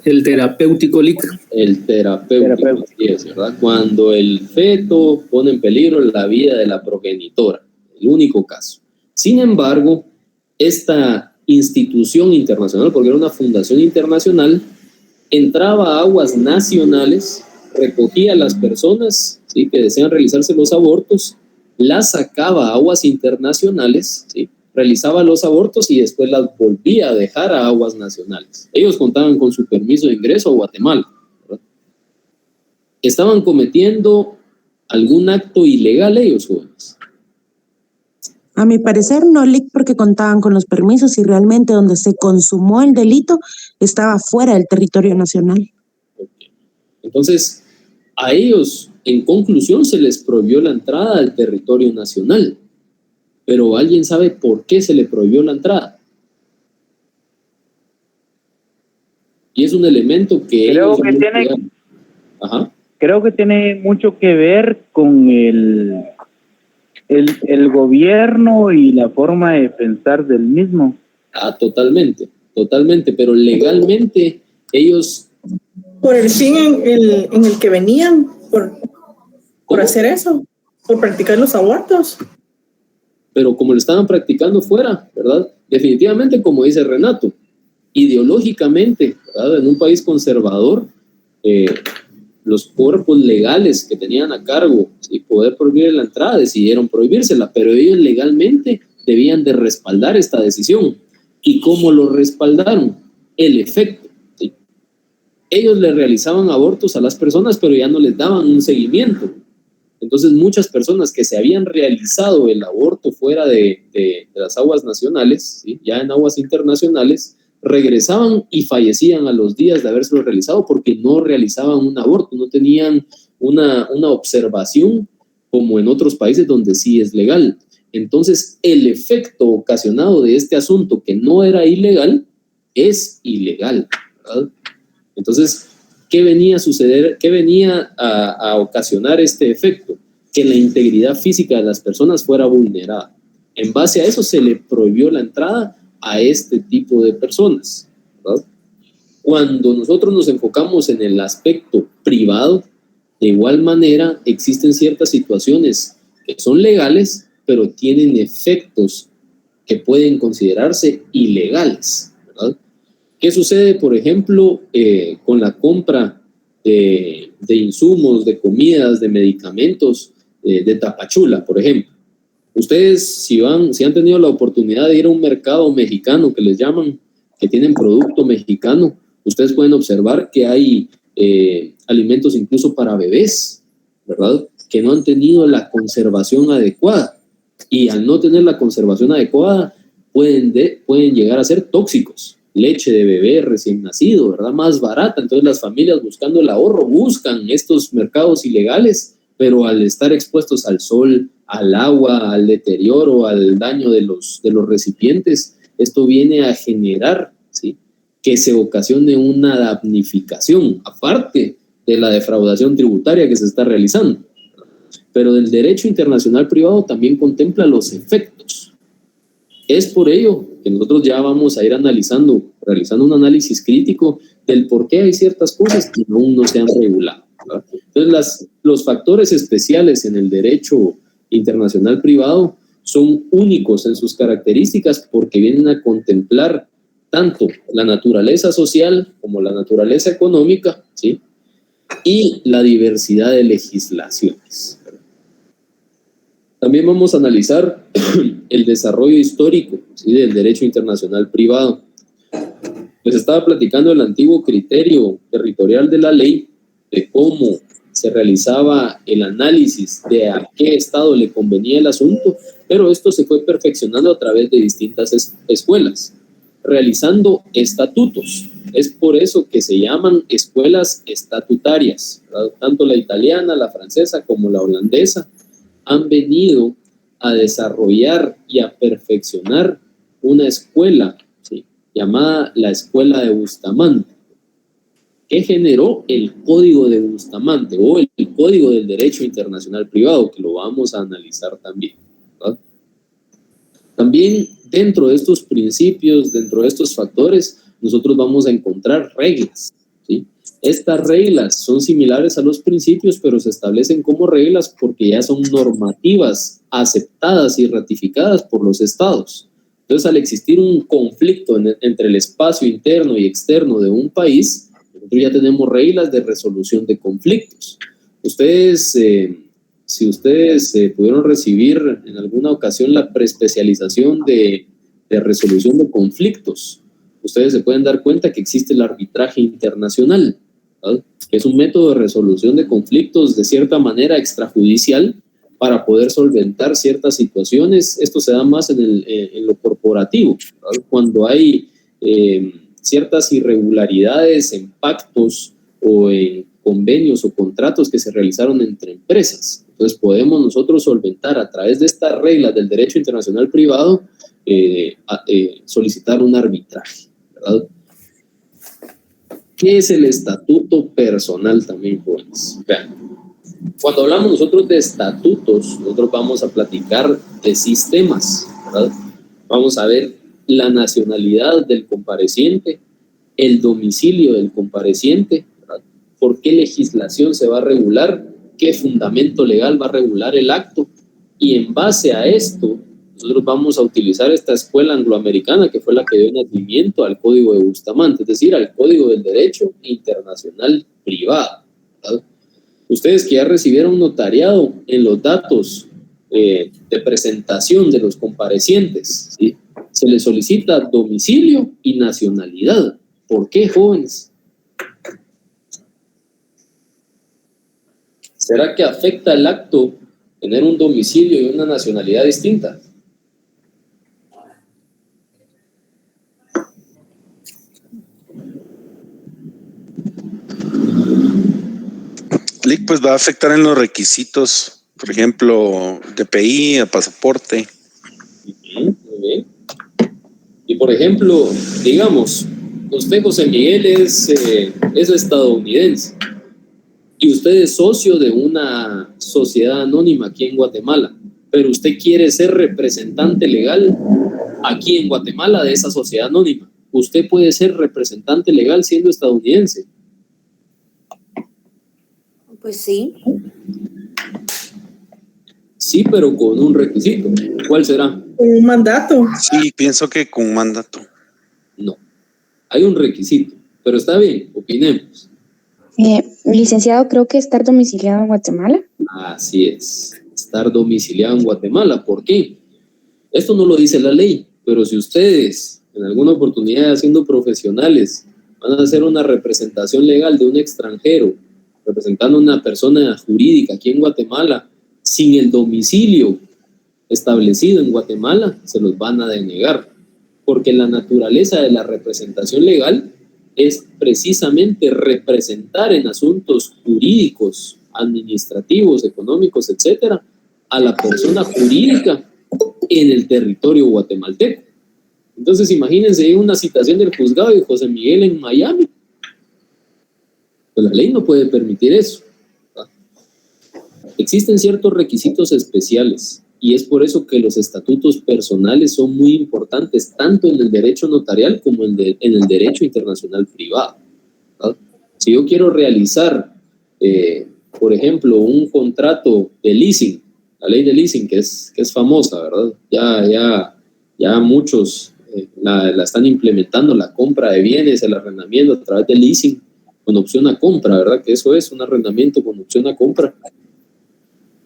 El terapéutico LIC.
El terapéutico, así es, ¿verdad? Cuando el feto pone en peligro la vida de la progenitora, el único caso. Sin embargo, esta institución internacional, porque era una fundación internacional, entraba a aguas nacionales, recogía a las personas, ¿sí?, que desean realizarse los abortos, las sacaba a aguas internacionales, ¿sí?, realizaba los abortos y después las volvía a dejar a aguas nacionales. Ellos contaban con su permiso de ingreso a Guatemala, ¿verdad? ¿Estaban cometiendo algún acto ilegal ellos, jóvenes?
A mi parecer no, LIC, porque contaban con los permisos y realmente donde se consumó el delito estaba fuera del territorio nacional.
Okay. Entonces, a ellos, en conclusión, se les prohibió la entrada al territorio nacional. Pero ¿alguien sabe por qué se le prohibió la entrada? Y es un elemento que
creo que tiene mucho que ver con el gobierno y la forma de pensar del mismo.
Totalmente, pero legalmente ellos...
Por el fin en el que venían, por hacer eso, por practicar los abortos.
Pero como lo estaban practicando fuera, ¿verdad? Definitivamente, como dice Renato, ideológicamente, ¿verdad?, en un país conservador, los cuerpos legales que tenían a cargo y poder prohibir la entrada decidieron prohibírsela, pero ellos legalmente debían de respaldar esta decisión. ¿Y cómo lo respaldaron? El efecto, ¿sí? Ellos le realizaban abortos a las personas, pero ya no les daban un seguimiento. Entonces muchas personas que se habían realizado el aborto fuera de las aguas nacionales, ¿sí?, ya en aguas internacionales, regresaban y fallecían a los días de habérselo realizado porque no realizaban un aborto, no tenían una observación como en otros países donde sí es legal. Entonces, el efecto ocasionado de este asunto que no era ilegal, es ilegal, ¿verdad? Entonces, ¿qué venía a suceder? ¿Qué venía a ocasionar este efecto? Que la integridad física de las personas fuera vulnerada. En base a eso se le prohibió la entrada a este tipo de personas, ¿verdad? Cuando nosotros nos enfocamos en el aspecto privado, de igual manera existen ciertas situaciones que son legales, pero tienen efectos que pueden considerarse ilegales, ¿verdad? ¿Qué sucede, por ejemplo, con la compra de insumos, de comidas, de medicamentos, de Tapachula, por ejemplo? Ustedes, si han tenido la oportunidad de ir a un mercado mexicano que les llaman, que tienen producto mexicano, ustedes pueden observar que hay alimentos incluso para bebés, ¿verdad? Que no han tenido la conservación adecuada. Y al no tener la conservación adecuada, pueden llegar a ser tóxicos. Leche de bebé recién nacido, ¿verdad? Más barata. Entonces las familias, buscando el ahorro, buscan estos mercados ilegales, pero al estar expuestos al sol, al agua, al deterioro, al daño de los recipientes, esto viene a generar, ¿sí?, que se ocasione una damnificación, aparte de la defraudación tributaria que se está realizando. Pero el derecho internacional privado también contempla los efectos. Es por ello que nosotros ya vamos a ir realizando un análisis crítico del por qué hay ciertas cosas que aún no se han regulado, ¿verdad? Entonces, los factores especiales en el derecho internacional privado son únicos en sus características porque vienen a contemplar tanto la naturaleza social como la naturaleza económica, ¿sí?, y la diversidad de legislaciones. También vamos a analizar el desarrollo histórico, ¿sí?, del derecho internacional privado. Les estaba platicando el antiguo criterio territorial de la ley, de cómo se realizaba el análisis de a qué estado le convenía el asunto, pero esto se fue perfeccionando a través de distintas escuelas, realizando estatutos. Es por eso que se llaman escuelas estatutarias, ¿verdad? Tanto la italiana, la francesa como la holandesa han venido a desarrollar y a perfeccionar una escuela, ¿sí?, llamada la Escuela de Bustamante, que generó el Código de Bustamante o el Código del Derecho Internacional Privado, que lo vamos a analizar también, ¿verdad? También dentro de estos principios, dentro de estos factores, nosotros vamos a encontrar reglas, ¿sí? Estas reglas son similares a los principios, pero se establecen como reglas porque ya son normativas aceptadas y ratificadas por los estados. Entonces, al existir un conflicto entre el espacio interno y externo de un país, nosotros ya tenemos reglas de resolución de conflictos. Ustedes, si ustedes pudieron recibir en alguna ocasión la preespecialización de resolución de conflictos, ustedes se pueden dar cuenta que existe el arbitraje internacional, ¿verdad?, que es un método de resolución de conflictos de cierta manera extrajudicial para poder solventar ciertas situaciones. Esto se da más en lo corporativo, ¿verdad?, cuando hay ciertas irregularidades en pactos o en convenios o contratos que se realizaron entre empresas. Entonces podemos nosotros solventar a través de estas reglas del derecho internacional privado, solicitar un arbitraje, ¿verdad? ¿Qué es el estatuto personal también, jóvenes? Vean, cuando hablamos nosotros de estatutos, nosotros vamos a platicar de sistemas, ¿verdad? Vamos a ver la nacionalidad del compareciente, el domicilio del compareciente, ¿verdad?, por qué legislación se va a regular, qué fundamento legal va a regular el acto, y en base a esto nosotros vamos a utilizar esta escuela angloamericana que fue la que dio nacimiento al Código de Bustamante, es decir, al Código del Derecho Internacional Privado, ¿verdad? Ustedes que ya recibieron notariado en los datos de presentación de los comparecientes, ¿sí?, se les solicita domicilio y nacionalidad. ¿Por qué, jóvenes? ¿Será que afecta el acto tener un domicilio y una nacionalidad distinta?
LIC pues va a afectar en los requisitos, por ejemplo, DPI, el pasaporte.
Muy bien. Y por ejemplo, digamos, usted, José Miguel, es estadounidense y usted es socio de una sociedad anónima aquí en Guatemala, pero usted quiere ser representante legal aquí en Guatemala de esa sociedad anónima. Usted puede ser representante legal siendo estadounidense.
Pues sí.
Sí, pero con un requisito. ¿Cuál será?
Un mandato.
Sí, pienso que con mandato.
No. Hay un requisito, pero está bien, opinemos.
Licenciado, creo que estar domiciliado en Guatemala.
Así es, estar domiciliado en Guatemala. ¿Por qué? Esto no lo dice la ley, pero si ustedes en alguna oportunidad siendo profesionales van a hacer una representación legal de un extranjero, representando a una persona jurídica aquí en Guatemala, sin el domicilio establecido en Guatemala, se los van a denegar, porque la naturaleza de la representación legal es precisamente representar en asuntos jurídicos, administrativos, económicos, etcétera, a la persona jurídica en el territorio guatemalteco. Entonces imagínense una citación del juzgado de José Miguel en Miami. Pues la ley no puede permitir eso. Existen ciertos requisitos especiales y es por eso que los estatutos personales son muy importantes, tanto en el derecho notarial como en el derecho internacional privado, ¿verdad? Si yo quiero realizar, por ejemplo, un contrato de leasing, la ley de leasing que es famosa, ¿verdad? Ya muchos la están implementando, la compra de bienes, el arrendamiento a través del leasing con opción a compra, ¿verdad? Que eso es un arrendamiento con opción a compra.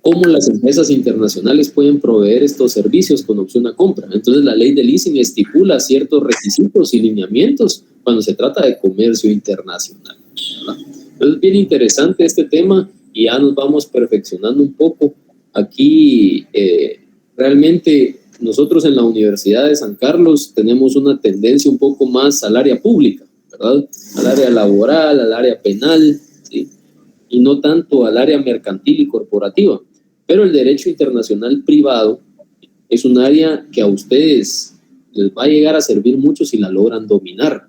¿Cómo las empresas internacionales pueden proveer estos servicios con opción a compra? Entonces la ley de leasing estipula ciertos requisitos y lineamientos cuando se trata de comercio internacional, ¿verdad? Entonces es bien interesante este tema y ya nos vamos perfeccionando un poco. Aquí realmente nosotros en la Universidad de San Carlos tenemos una tendencia un poco más al área pública, ¿verdad? Al área laboral, al área penal, ¿sí? Y no tanto al área mercantil y corporativa. Pero el derecho internacional privado es un área que a ustedes les va a llegar a servir mucho si la logran dominar.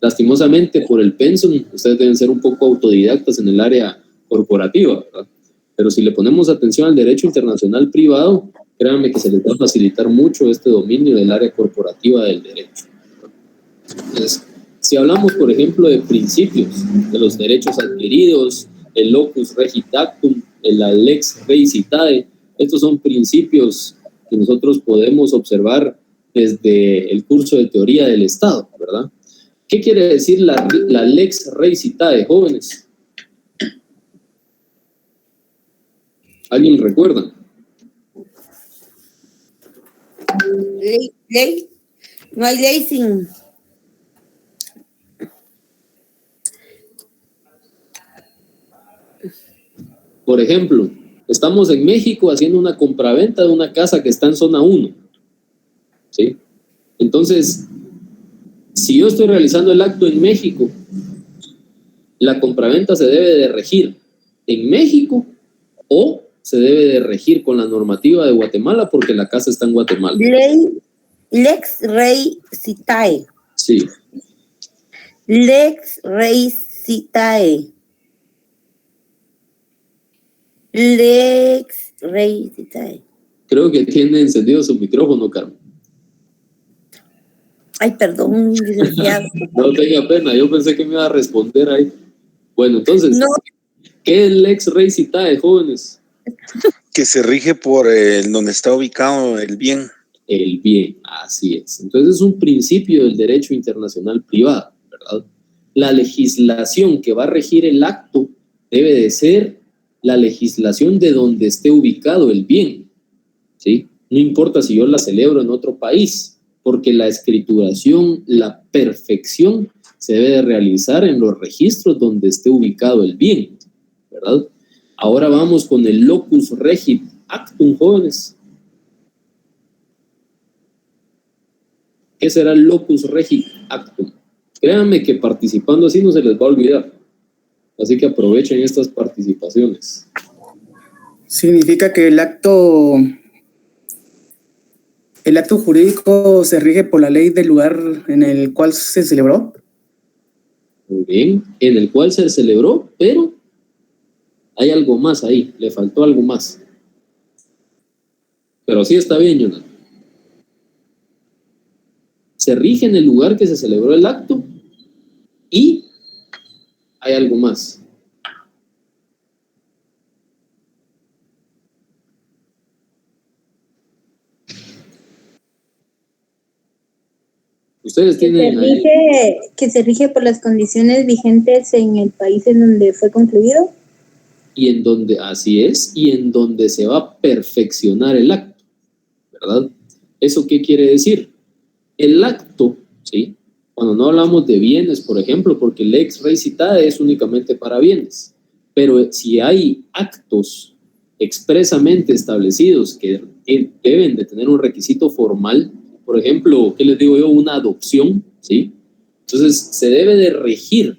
Lastimosamente, por el pensum, ustedes deben ser un poco autodidactas en el área corporativa, ¿verdad? Pero si le ponemos atención al derecho internacional privado, créanme que se les va a facilitar mucho este dominio del área corporativa del derecho. Entonces, si hablamos, por ejemplo, de principios, de los derechos adquiridos, el locus regit actum, la lex rei citae, estos son principios que nosotros podemos observar desde el curso de teoría del Estado, ¿verdad? ¿Qué quiere decir la lex rei citae, jóvenes? ¿Alguien recuerda?
Ley. No hay ley sin...
Por ejemplo, estamos en México haciendo una compraventa de una casa que está en zona 1, ¿sí? Entonces, si yo estoy realizando el acto en México, la compraventa se debe de regir en México o se debe de regir con la normativa de Guatemala porque la casa está en Guatemala.
Ley, lex rei citae.
Sí.
Lex rei citae. Lex rei citae.
Creo que tiene encendido su micrófono, Carmen.
Ay, perdón, licenciado.
No tenga pena, yo pensé que me iba a responder ahí. Bueno, entonces,
no.
¿Qué es lex rei citae, jóvenes?
Que se rige por donde está ubicado el bien.
El bien, así es. Entonces es un principio del derecho internacional privado, ¿verdad? La legislación que va a regir el acto debe de ser la legislación de donde esté ubicado el bien, ¿sí? No importa si yo la celebro en otro país, porque la escrituración, la perfección, se debe de realizar en los registros donde esté ubicado el bien, ¿verdad? Ahora vamos con el locus regit actum, jóvenes. ¿Qué será el locus regit actum? Créanme que participando así no se les va a olvidar. Así que aprovechen estas participaciones.
Significa que el acto jurídico se rige por la ley del lugar en el cual se celebró.
Muy bien, en el cual se celebró, pero hay algo más ahí, le faltó algo más. Pero sí está bien, Jonathan. Se rige en el lugar que se celebró el acto y hay algo más. Ustedes tienen ahí.
Que se rige por las condiciones vigentes en el país en donde fue concluido.
Y en donde, así es, y en donde se va a perfeccionar el acto, ¿verdad? ¿Eso qué quiere decir? El acto, ¿sí? Cuando no hablamos de bienes, por ejemplo, porque lex rei citada es únicamente para bienes, pero si hay actos expresamente establecidos que deben de tener un requisito formal, por ejemplo, ¿qué les digo yo? Una adopción, ¿sí? Entonces, se debe de regir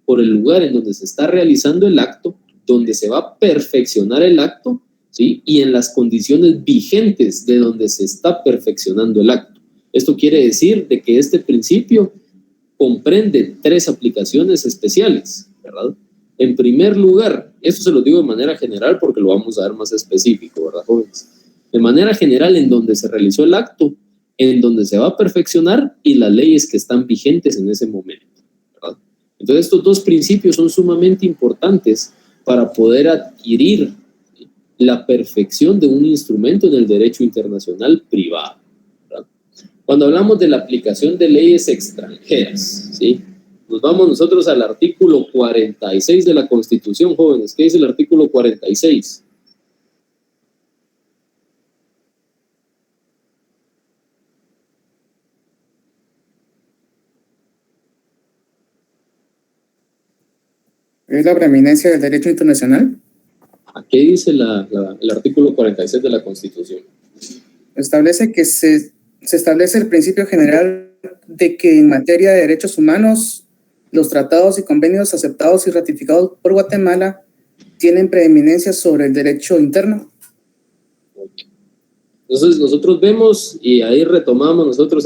por el lugar en donde se está realizando el acto, donde se va a perfeccionar el acto, ¿sí? Y en las condiciones vigentes de donde se está perfeccionando el acto. Esto quiere decir de que este principio comprende 3 aplicaciones especiales, ¿verdad? En primer lugar, esto se lo digo de manera general porque lo vamos a ver más específico, ¿verdad, jóvenes? De manera general, en donde se realizó el acto, en donde se va a perfeccionar y las leyes que están vigentes en ese momento, ¿verdad? Entonces, estos 2 principios son sumamente importantes para poder adquirir la perfección de un instrumento en el derecho internacional privado, ¿verdad? Cuando hablamos de la aplicación de leyes extranjeras, ¿sí? Nos vamos nosotros al artículo 46 de la Constitución, jóvenes. ¿Qué dice el artículo 46?
¿Es la preeminencia del derecho internacional?
¿A qué dice el artículo 46 de la Constitución?
Establece que se establece el principio general de que en materia de derechos humanos, los tratados y convenios aceptados y ratificados por Guatemala tienen preeminencia sobre el derecho interno.
Entonces nosotros vemos y ahí retomamos nosotros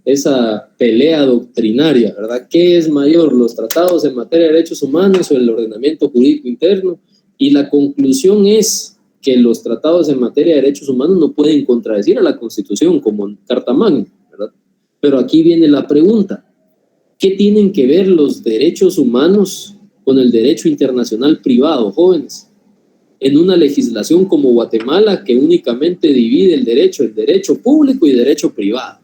esa pelea doctrinaria, ¿verdad? ¿Qué es mayor, los tratados en materia de derechos humanos o el ordenamiento jurídico interno? Y la conclusión es que los tratados en materia de derechos humanos no pueden contradecir a la Constitución como en Carta Magna, ¿verdad? Pero aquí viene la pregunta, ¿qué tienen que ver los derechos humanos con el derecho internacional privado, jóvenes? En una legislación como Guatemala que únicamente divide el derecho en derecho público y derecho privado.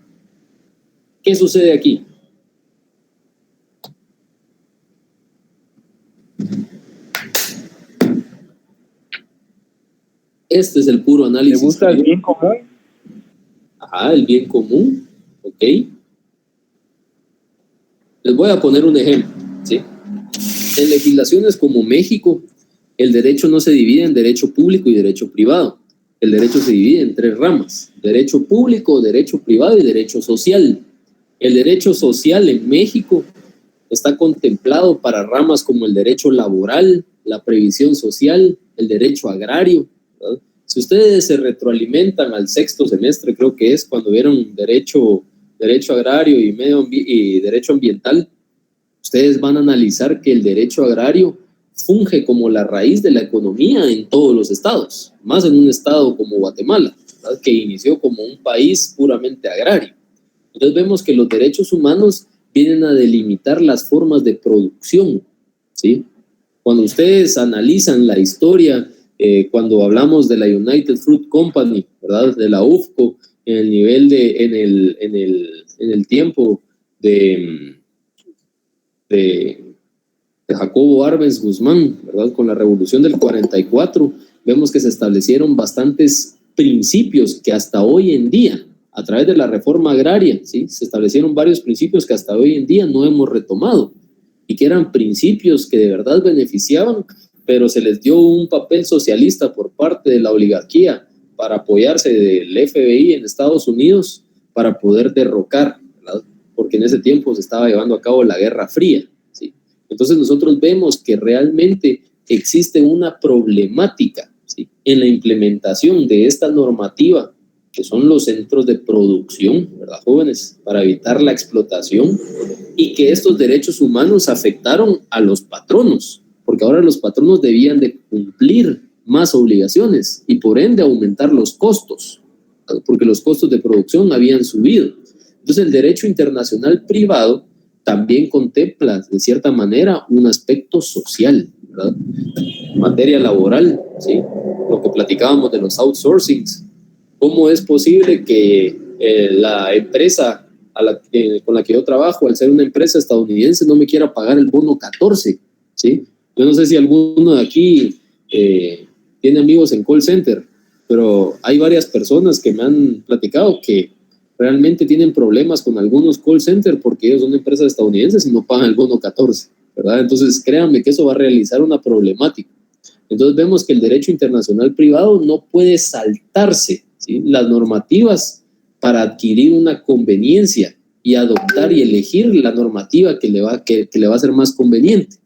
¿Qué sucede aquí? Este es el puro análisis.
¿Te gusta el bien común?
Ajá, el bien común, ok. Les voy a poner un ejemplo, ¿sí? En legislaciones como México, el derecho no se divide en derecho público y derecho privado. El derecho se divide en 3 ramas: derecho público, derecho privado y derecho social. El derecho social en México está contemplado para ramas como el derecho laboral, la previsión social, el derecho agrario, ¿verdad? Si ustedes se retroalimentan al 6º semestre, creo que es cuando vieron derecho agrario y derecho ambiental, ustedes van a analizar que el derecho agrario funge como la raíz de la economía en todos los estados, más en un estado como Guatemala, ¿verdad? Que inició como un país puramente agrario. Entonces vemos que los derechos humanos vienen a delimitar las formas de producción, ¿sí? Cuando ustedes analizan la historia, cuando hablamos de la United Fruit Company, ¿verdad? De la UFCO, en el nivel en el tiempo de Jacobo Arbenz Guzmán, ¿verdad? Con la revolución del 44, vemos que se establecieron bastantes principios que hasta hoy en día, a través de la reforma agraria, ¿sí? Se establecieron varios principios que hasta hoy en día no hemos retomado y que eran principios que de verdad beneficiaban, pero se les dio un papel socialista por parte de la oligarquía para apoyarse del FBI en Estados Unidos para poder derrocar, ¿verdad? Porque en ese tiempo se estaba llevando a cabo la Guerra Fría, ¿sí? Entonces nosotros vemos que realmente existe una problemática, ¿sí?, en la implementación de esta normativa, que son los centros de producción, ¿verdad, jóvenes?, para evitar la explotación, y que estos derechos humanos afectaron a los patronos, porque ahora los patronos debían de cumplir más obligaciones y por ende aumentar los costos, porque los costos de producción habían subido. Entonces el derecho internacional privado también contempla de cierta manera un aspecto social, ¿verdad? En materia laboral, ¿sí?, lo que platicábamos de los outsourcings. ¿Cómo es posible que la empresa con la que yo trabajo, al ser una empresa estadounidense, no me quiera pagar el bono 14? ¿Sí? Yo no sé si alguno de aquí tiene amigos en call center, pero hay varias personas que me han platicado que realmente tienen problemas con algunos call centers porque ellos son empresas estadounidenses y no pagan el bono 14, ¿verdad? Entonces créanme que eso va a realizar una problemática. Entonces vemos que el derecho internacional privado no puede saltarse, ¿sí?, las normativas para adquirir una conveniencia y adoptar y elegir la normativa que le va a ser más conveniente.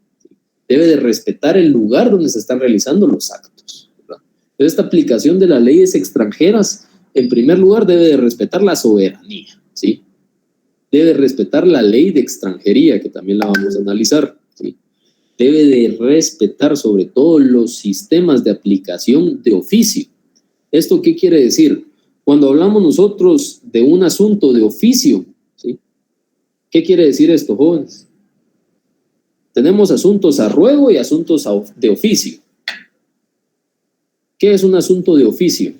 Debe de respetar el lugar donde se están realizando los actos, ¿verdad? Entonces esta aplicación de las leyes extranjeras, en primer lugar, debe de respetar la soberanía, ¿sí? Debe respetar la ley de extranjería, que también la vamos a analizar, ¿sí? Debe de respetar sobre todo los sistemas de aplicación de oficio. ¿Esto qué quiere decir? Cuando hablamos nosotros de un asunto de oficio, ¿sí?, ¿qué quiere decir esto, jóvenes? Tenemos asuntos a ruego y asuntos de oficio. ¿Qué es un asunto de oficio?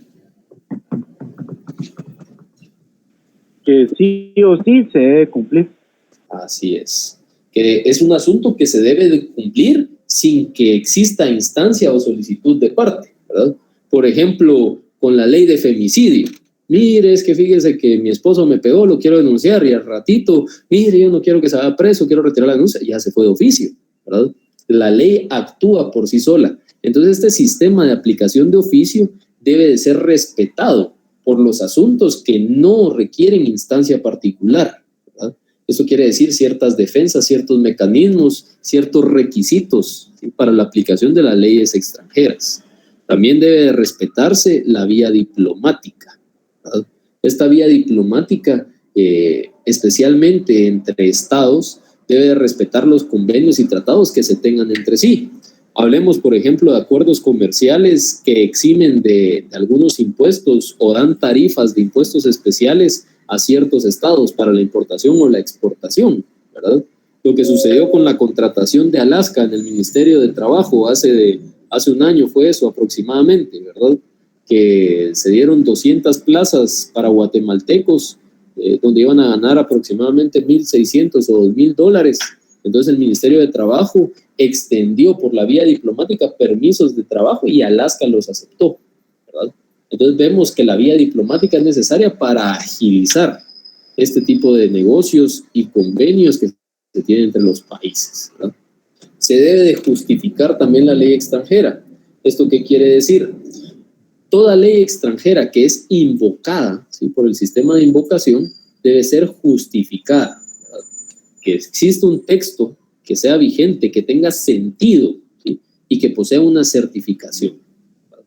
Que sí o sí se debe cumplir.
Así es. Que es un asunto que se debe de cumplir sin que exista instancia o solicitud de parte, ¿verdad? Por ejemplo, con la ley de femicidio. Mire, es que fíjese que mi esposo me pegó, lo quiero denunciar, y al ratito, mire, yo no quiero que se vaya preso, quiero retirar la denuncia, ya se fue de oficio, ¿verdad? La ley actúa por sí sola. Entonces este sistema de aplicación de oficio debe de ser respetado por los asuntos que no requieren instancia particular, ¿verdad? Eso quiere decir ciertas defensas, ciertos mecanismos, ciertos requisitos, ¿sí?, para la aplicación de las leyes extranjeras. También debe de respetarse la vía diplomática, ¿verdad? Esta vía diplomática, especialmente entre estados, debe de respetar los convenios y tratados que se tengan entre sí. Hablemos, por ejemplo, de acuerdos comerciales que eximen de algunos impuestos o dan tarifas de impuestos especiales a ciertos estados para la importación o la exportación, ¿verdad? Lo que sucedió con la contratación de Alaska en el Ministerio de Trabajo hace un año fue eso aproximadamente, ¿verdad? Que se dieron 200 plazas para guatemaltecos, donde iban a ganar aproximadamente $1,600 o $2,000. Entonces el Ministerio de Trabajo extendió por la vía diplomática permisos de trabajo y Alaska los aceptó, ¿verdad? Entonces vemos que la vía diplomática es necesaria para agilizar este tipo de negocios y convenios que se tienen entre los países, ¿verdad? Se debe de justificar también la ley extranjera. ¿Esto qué quiere decir? Toda ley extranjera que es invocada, ¿sí?, por el sistema de invocación debe ser justificada, ¿verdad? Que exista un texto que sea vigente, que tenga sentido, ¿sí?, y que posea una certificación, ¿verdad?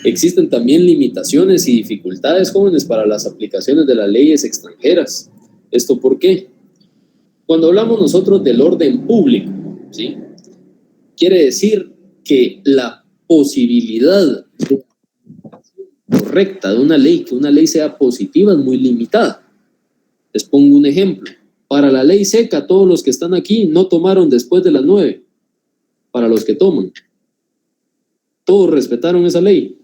Existen también limitaciones y dificultades, jóvenes, para las aplicaciones de las leyes extranjeras. ¿Esto por qué? Cuando hablamos nosotros del orden público, ¿sí?, quiere decir que la posibilidad de correcta de una ley, que una ley sea positiva, es muy limitada. Les pongo un ejemplo. Para la ley seca, todos los que están aquí no tomaron después de las 9. Para los que toman, todos respetaron esa ley.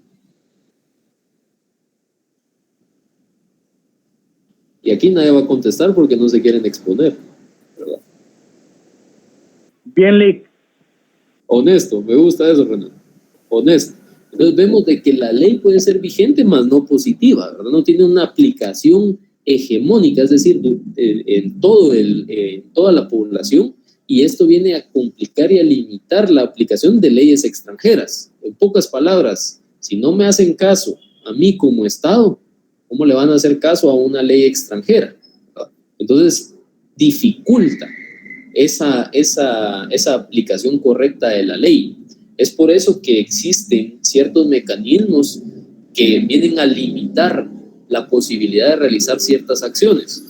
Y aquí nadie va a contestar porque no se quieren exponer, ¿verdad?
Bien, Lick.
Honesto, me gusta eso, Renan. Honesto. Entonces vemos de que la ley puede ser vigente, mas no positiva, ¿verdad? No tiene una aplicación hegemónica, es decir, en toda la población, y esto viene a complicar y a limitar la aplicación de leyes extranjeras. En pocas palabras, si no me hacen caso a mí como Estado, ¿cómo le van a hacer caso a una ley extranjera? Entonces, dificulta esa aplicación correcta de la ley. Es por eso que existen ciertos mecanismos que vienen a limitar la posibilidad de realizar ciertas acciones.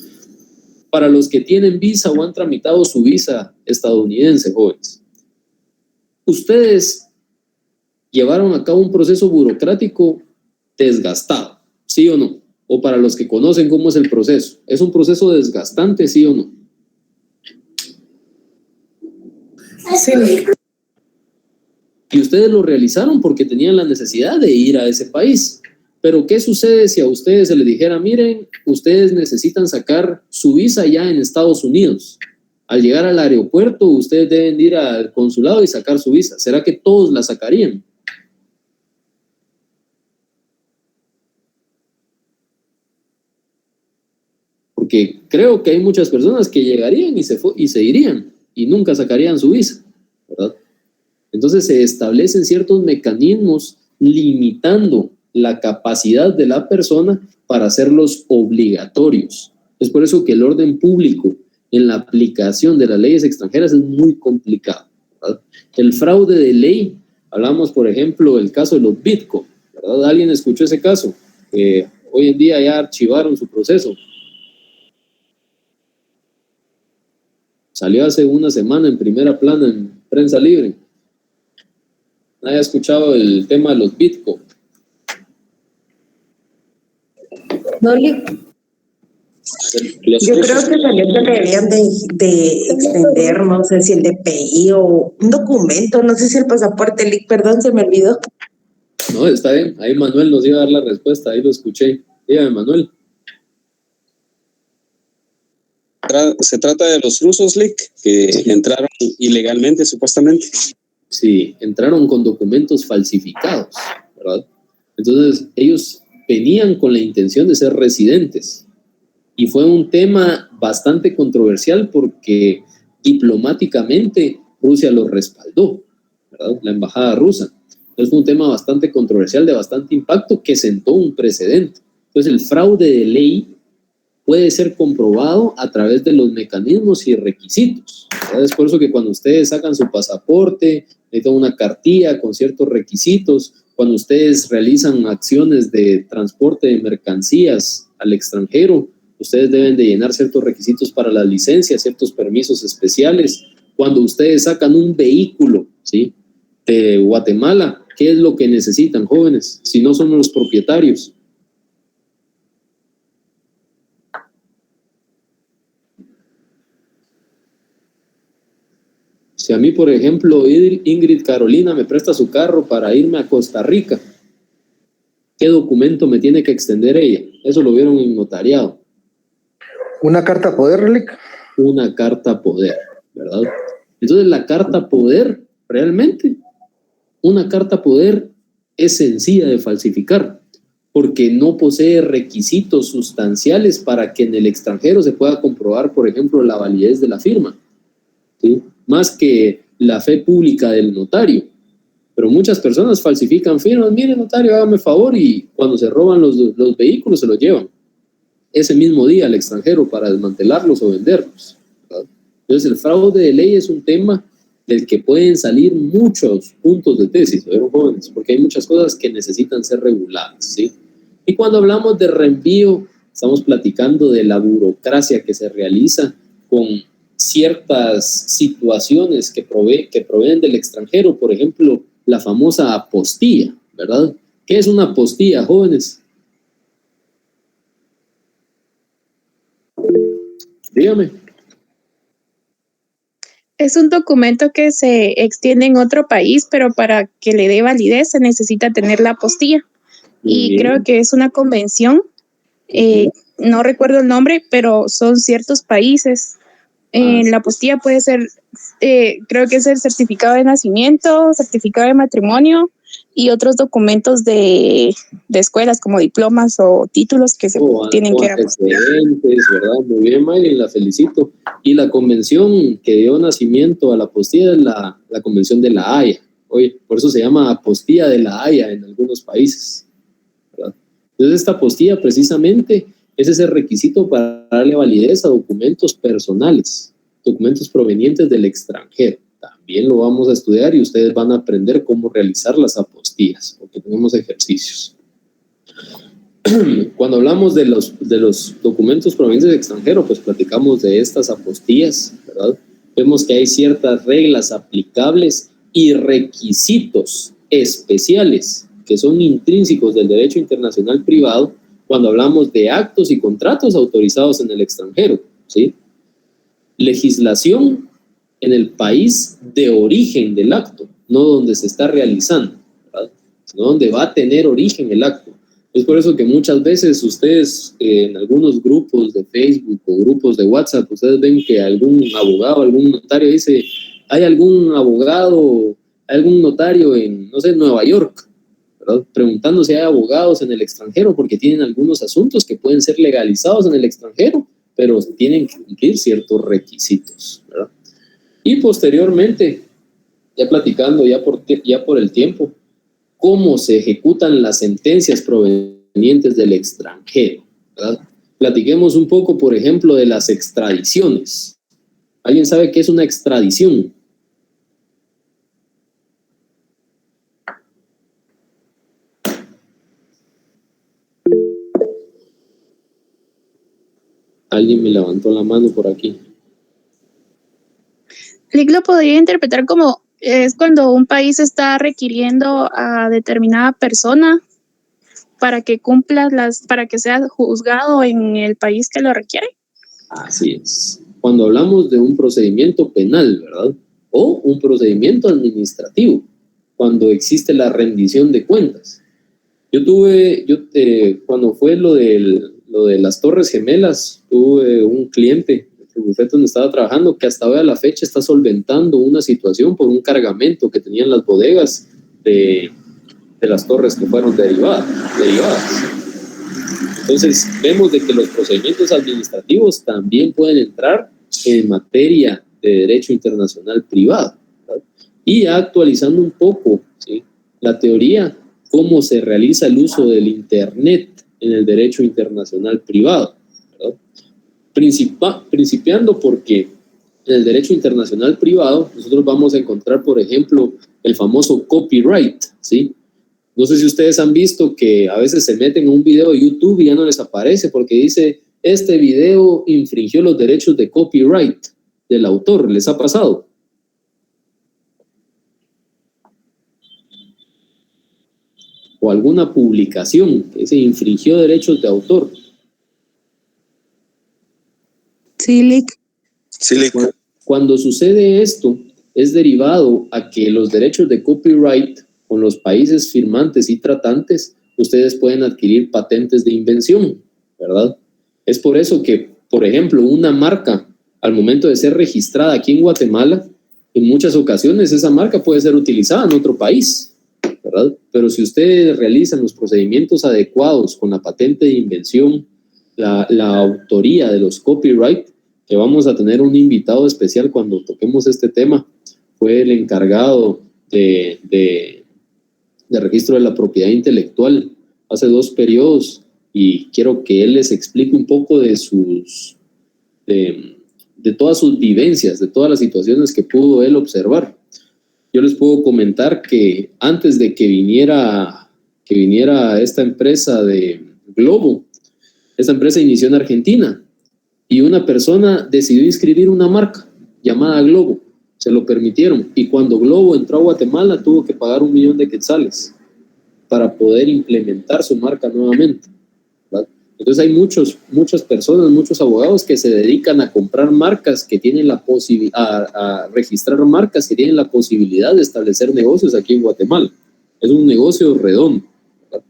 Para los que tienen visa o han tramitado su visa estadounidense, jóvenes, ustedes llevaron a cabo un proceso burocrático desgastado, ¿sí o no? O para los que conocen cómo es el proceso, ¿es un proceso desgastante, sí o no?
Sí.
Y ustedes lo realizaron porque tenían la necesidad de ir a ese país. Pero ¿qué sucede si a ustedes se les dijera, miren, ustedes necesitan sacar su visa ya en Estados Unidos? Al llegar al aeropuerto, ustedes deben ir al consulado y sacar su visa. ¿Será que todos la sacarían? Porque creo que hay muchas personas que llegarían y se irían y nunca sacarían su visa, ¿verdad? Entonces se establecen ciertos mecanismos limitando la capacidad de la persona para hacerlos obligatorios. Es por eso que el orden público en la aplicación de las leyes extranjeras es muy complicado, ¿verdad? El fraude de ley, hablamos por ejemplo del caso de los Bitcoin, ¿verdad? ¿Alguien escuchó ese caso? Hoy en día ya archivaron su proceso. Salió hace una semana en primera plana en Prensa Libre. ¿Nadie ha escuchado el tema de los Bitcoin?
No, yo creo que también deberían de extender, no sé si el DPI o un documento, no sé si el pasaporte, perdón, se me olvidó.
No, está bien, ahí Manuel nos iba a dar la respuesta, ahí lo escuché. Dígame, Manuel.
Se trata de los rusos, Lick, que entraron ilegalmente, supuestamente.
Sí, entraron con documentos falsificados, ¿verdad? Entonces, ellos venían con la intención de ser residentes. Y fue un tema bastante controversial porque diplomáticamente Rusia lo respaldó, ¿verdad? La embajada rusa. Entonces fue un tema bastante controversial, de bastante impacto, que sentó un precedente. Entonces el fraude de ley puede ser comprobado a través de los mecanismos y requisitos, ¿verdad? Es por eso que cuando ustedes sacan su pasaporte, necesitan una cartilla con ciertos requisitos. Cuando ustedes realizan acciones de transporte de mercancías al extranjero, ustedes deben de llenar ciertos requisitos para las licencias, ciertos permisos especiales. Cuando ustedes sacan un vehículo, ¿sí?, de Guatemala, ¿qué es lo que necesitan, jóvenes? Si no son los propietarios. Si a mí, por ejemplo, Ingrid Carolina me presta su carro para irme a Costa Rica, ¿qué documento me tiene que extender ella? Eso lo vieron en notariado.
¿Una carta poder, Relic?
Una carta poder, ¿verdad? Entonces la carta poder, realmente, una carta poder es sencilla de falsificar, porque no posee requisitos sustanciales para que en el extranjero se pueda comprobar, por ejemplo, la validez de la firma, ¿sí?, más que la fe pública del notario. Pero muchas personas falsifican firmas. Mire, notario, hágame favor, y cuando se roban los vehículos se los llevan ese mismo día al extranjero para desmantelarlos o venderlos, ¿verdad? Entonces el fraude de ley es un tema del que pueden salir muchos puntos de tesis, ¿verdad, jóvenes? Porque hay muchas cosas que necesitan ser reguladas, ¿sí? Y cuando hablamos de reenvío, estamos platicando de la burocracia que se realiza con ciertas situaciones que proveen del extranjero. Por ejemplo, la famosa apostilla, ¿verdad? ¿Qué es una apostilla, jóvenes? Dígame.
Es un documento que se extiende en otro país, pero para que le dé validez se necesita tener la apostilla. Y creo que es una convención, no recuerdo el nombre, pero son ciertos países. La apostilla puede ser, creo que es el certificado de nacimiento, certificado de matrimonio y otros documentos de escuelas como diplomas o títulos que se tienen que apostillar.
¿Verdad? Muy bien, Mayrin, la felicito. Y la convención que dio nacimiento a la apostilla es la convención de la Haya. Oye, por eso se llama apostilla de la Haya en algunos países, ¿verdad? Entonces esta apostilla precisamente es ese requisito para darle validez a documentos personales, documentos provenientes del extranjero. También lo vamos a estudiar y ustedes van a aprender cómo realizar las apostillas, porque tenemos ejercicios. Cuando hablamos de los documentos provenientes del extranjero, pues platicamos de estas apostillas, ¿verdad? Vemos que hay ciertas reglas aplicables y requisitos especiales que son intrínsecos del derecho internacional privado cuando hablamos de actos y contratos autorizados en el extranjero, ¿sí? Legislación en el país de origen del acto, no donde se está realizando, ¿verdad? Sino donde va a tener origen el acto. Es por eso que muchas veces ustedes en algunos grupos de Facebook o grupos de WhatsApp, ustedes ven que algún abogado, algún notario dice, hay algún abogado, algún notario en, no sé, Nueva York, ¿verdad? Preguntando si hay abogados en el extranjero porque tienen algunos asuntos que pueden ser legalizados en el extranjero, pero tienen que cumplir ciertos requisitos, ¿verdad? Y posteriormente, ya platicando, ya por el tiempo, cómo se ejecutan las sentencias provenientes del extranjero, ¿verdad? Platiquemos un poco, por ejemplo, de las extradiciones. ¿Alguien sabe qué es una extradición? Alguien me levantó la mano por aquí.
Lick lo podría interpretar como es cuando un país está requiriendo a determinada persona para que cumpla para que sea juzgado en el país que lo requiere.
Así es. Cuando hablamos de un procedimiento penal, ¿verdad? O un procedimiento administrativo, cuando existe la rendición de cuentas. Cuando fue lo de las Torres Gemelas, tuve un cliente el bufete donde estaba trabajando, que hasta hoy a la fecha está solventando una situación por un cargamento que tenían las bodegas de las torres que fueron derivadas. Entonces, vemos de que los procedimientos administrativos también pueden entrar en materia de derecho internacional privado, ¿verdad? Y actualizando un poco, ¿sí?, la teoría, cómo se realiza el uso del Internet en el derecho internacional privado, ¿verdad? Principiando porque en el derecho internacional privado nosotros vamos a encontrar, por ejemplo, el famoso copyright, ¿sí? No sé si ustedes han visto que a veces se meten en un video de YouTube y ya no les aparece porque dice, este video infringió los derechos de copyright del autor. ¿Les ha pasado? O alguna publicación que se infringió derechos de autor.
Sí, Lick.
Cuando sucede esto, es derivado a que los derechos de copyright con los países firmantes y tratantes, ustedes pueden adquirir patentes de invención, ¿verdad? Es por eso que, por ejemplo, una marca, al momento de ser registrada aquí en Guatemala, en muchas ocasiones esa marca puede ser utilizada en otro país, ¿verdad? Pero si ustedes realizan los procedimientos adecuados con la patente de invención, la autoría de los copyright, que vamos a tener un invitado especial cuando toquemos este tema, fue el encargado de registro de la propiedad intelectual hace 2 periodos, y quiero que él les explique un poco de todas sus vivencias, de todas las situaciones que pudo él observar. Yo les puedo comentar que antes de que viniera esta empresa de Globo, esta empresa inició en Argentina y una persona decidió inscribir una marca llamada Globo. Se lo permitieron, y cuando Globo entró a Guatemala tuvo que pagar 1 millón de quetzales para poder implementar su marca nuevamente, ¿verdad? Entonces hay muchas personas, muchos abogados que se dedican a comprar marcas que tienen la posibilidad, a registrar marcas que tienen la posibilidad de establecer negocios aquí en Guatemala. Es un negocio redondo, ¿verdad?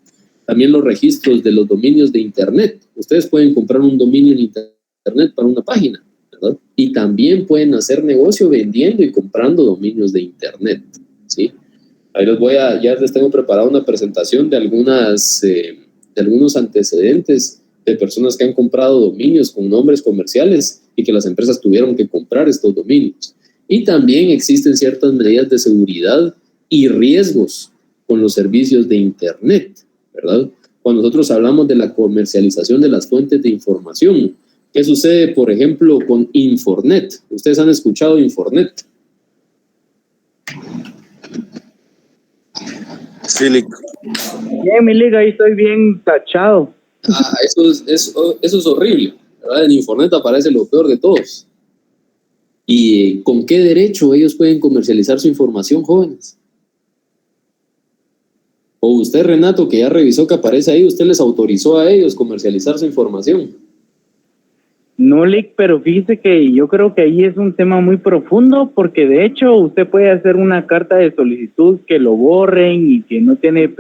También los registros de los dominios de Internet. Ustedes pueden comprar un dominio en Internet para una página, ¿verdad? Y también pueden hacer negocio vendiendo y comprando dominios de Internet, ¿sí? Ahí ya les tengo preparada una presentación de algunos antecedentes de personas que han comprado dominios con nombres comerciales y que las empresas tuvieron que comprar estos dominios. Y también existen ciertas medidas de seguridad y riesgos con los servicios de Internet, ¿verdad? Cuando nosotros hablamos de la comercialización de las fuentes de información, ¿Qué sucede, por ejemplo, con Infornet? ¿Ustedes han escuchado Infornet?
Sí, Lick.
Bien, mi Lick, ahí estoy bien tachado.
Eso es horrible, ¿verdad? En Infornet aparece lo peor de todos. ¿Y con qué derecho ellos pueden comercializar su información, jóvenes? O usted, Renato, que ya revisó que aparece ahí, ¿usted les autorizó a ellos comercializar su información?
No, Lick, pero fíjese que yo creo que ahí es un tema muy profundo, porque de hecho usted puede hacer una carta de solicitud que lo borren y que no tiene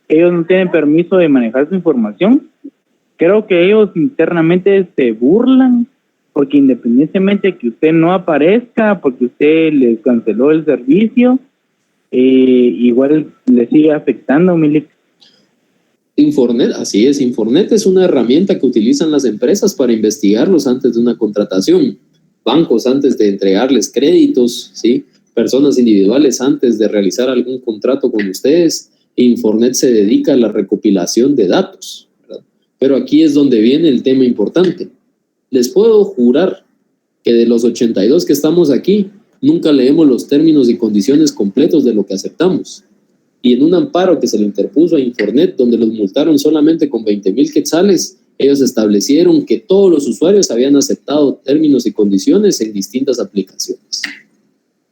ellos no tienen permiso de manejar su información. Creo que ellos internamente se burlan, porque independientemente que usted no aparezca, porque usted les canceló el servicio, igual le sigue afectando, mi Lick.
Infornet, así es, Infornet es una herramienta que utilizan las empresas para investigarlos antes de una contratación, bancos antes de entregarles créditos, ¿sí? Personas individuales antes de realizar algún contrato con ustedes. Infornet se dedica a la recopilación de datos, ¿verdad? Pero aquí es donde viene el tema importante. Les puedo jurar que de los 82 que estamos aquí, nunca leemos los términos y condiciones completos de lo que aceptamos. Y en un amparo que se le interpuso a Infornet, donde los multaron solamente con 20,000 quetzales, ellos establecieron que todos los usuarios habían aceptado términos y condiciones en distintas aplicaciones,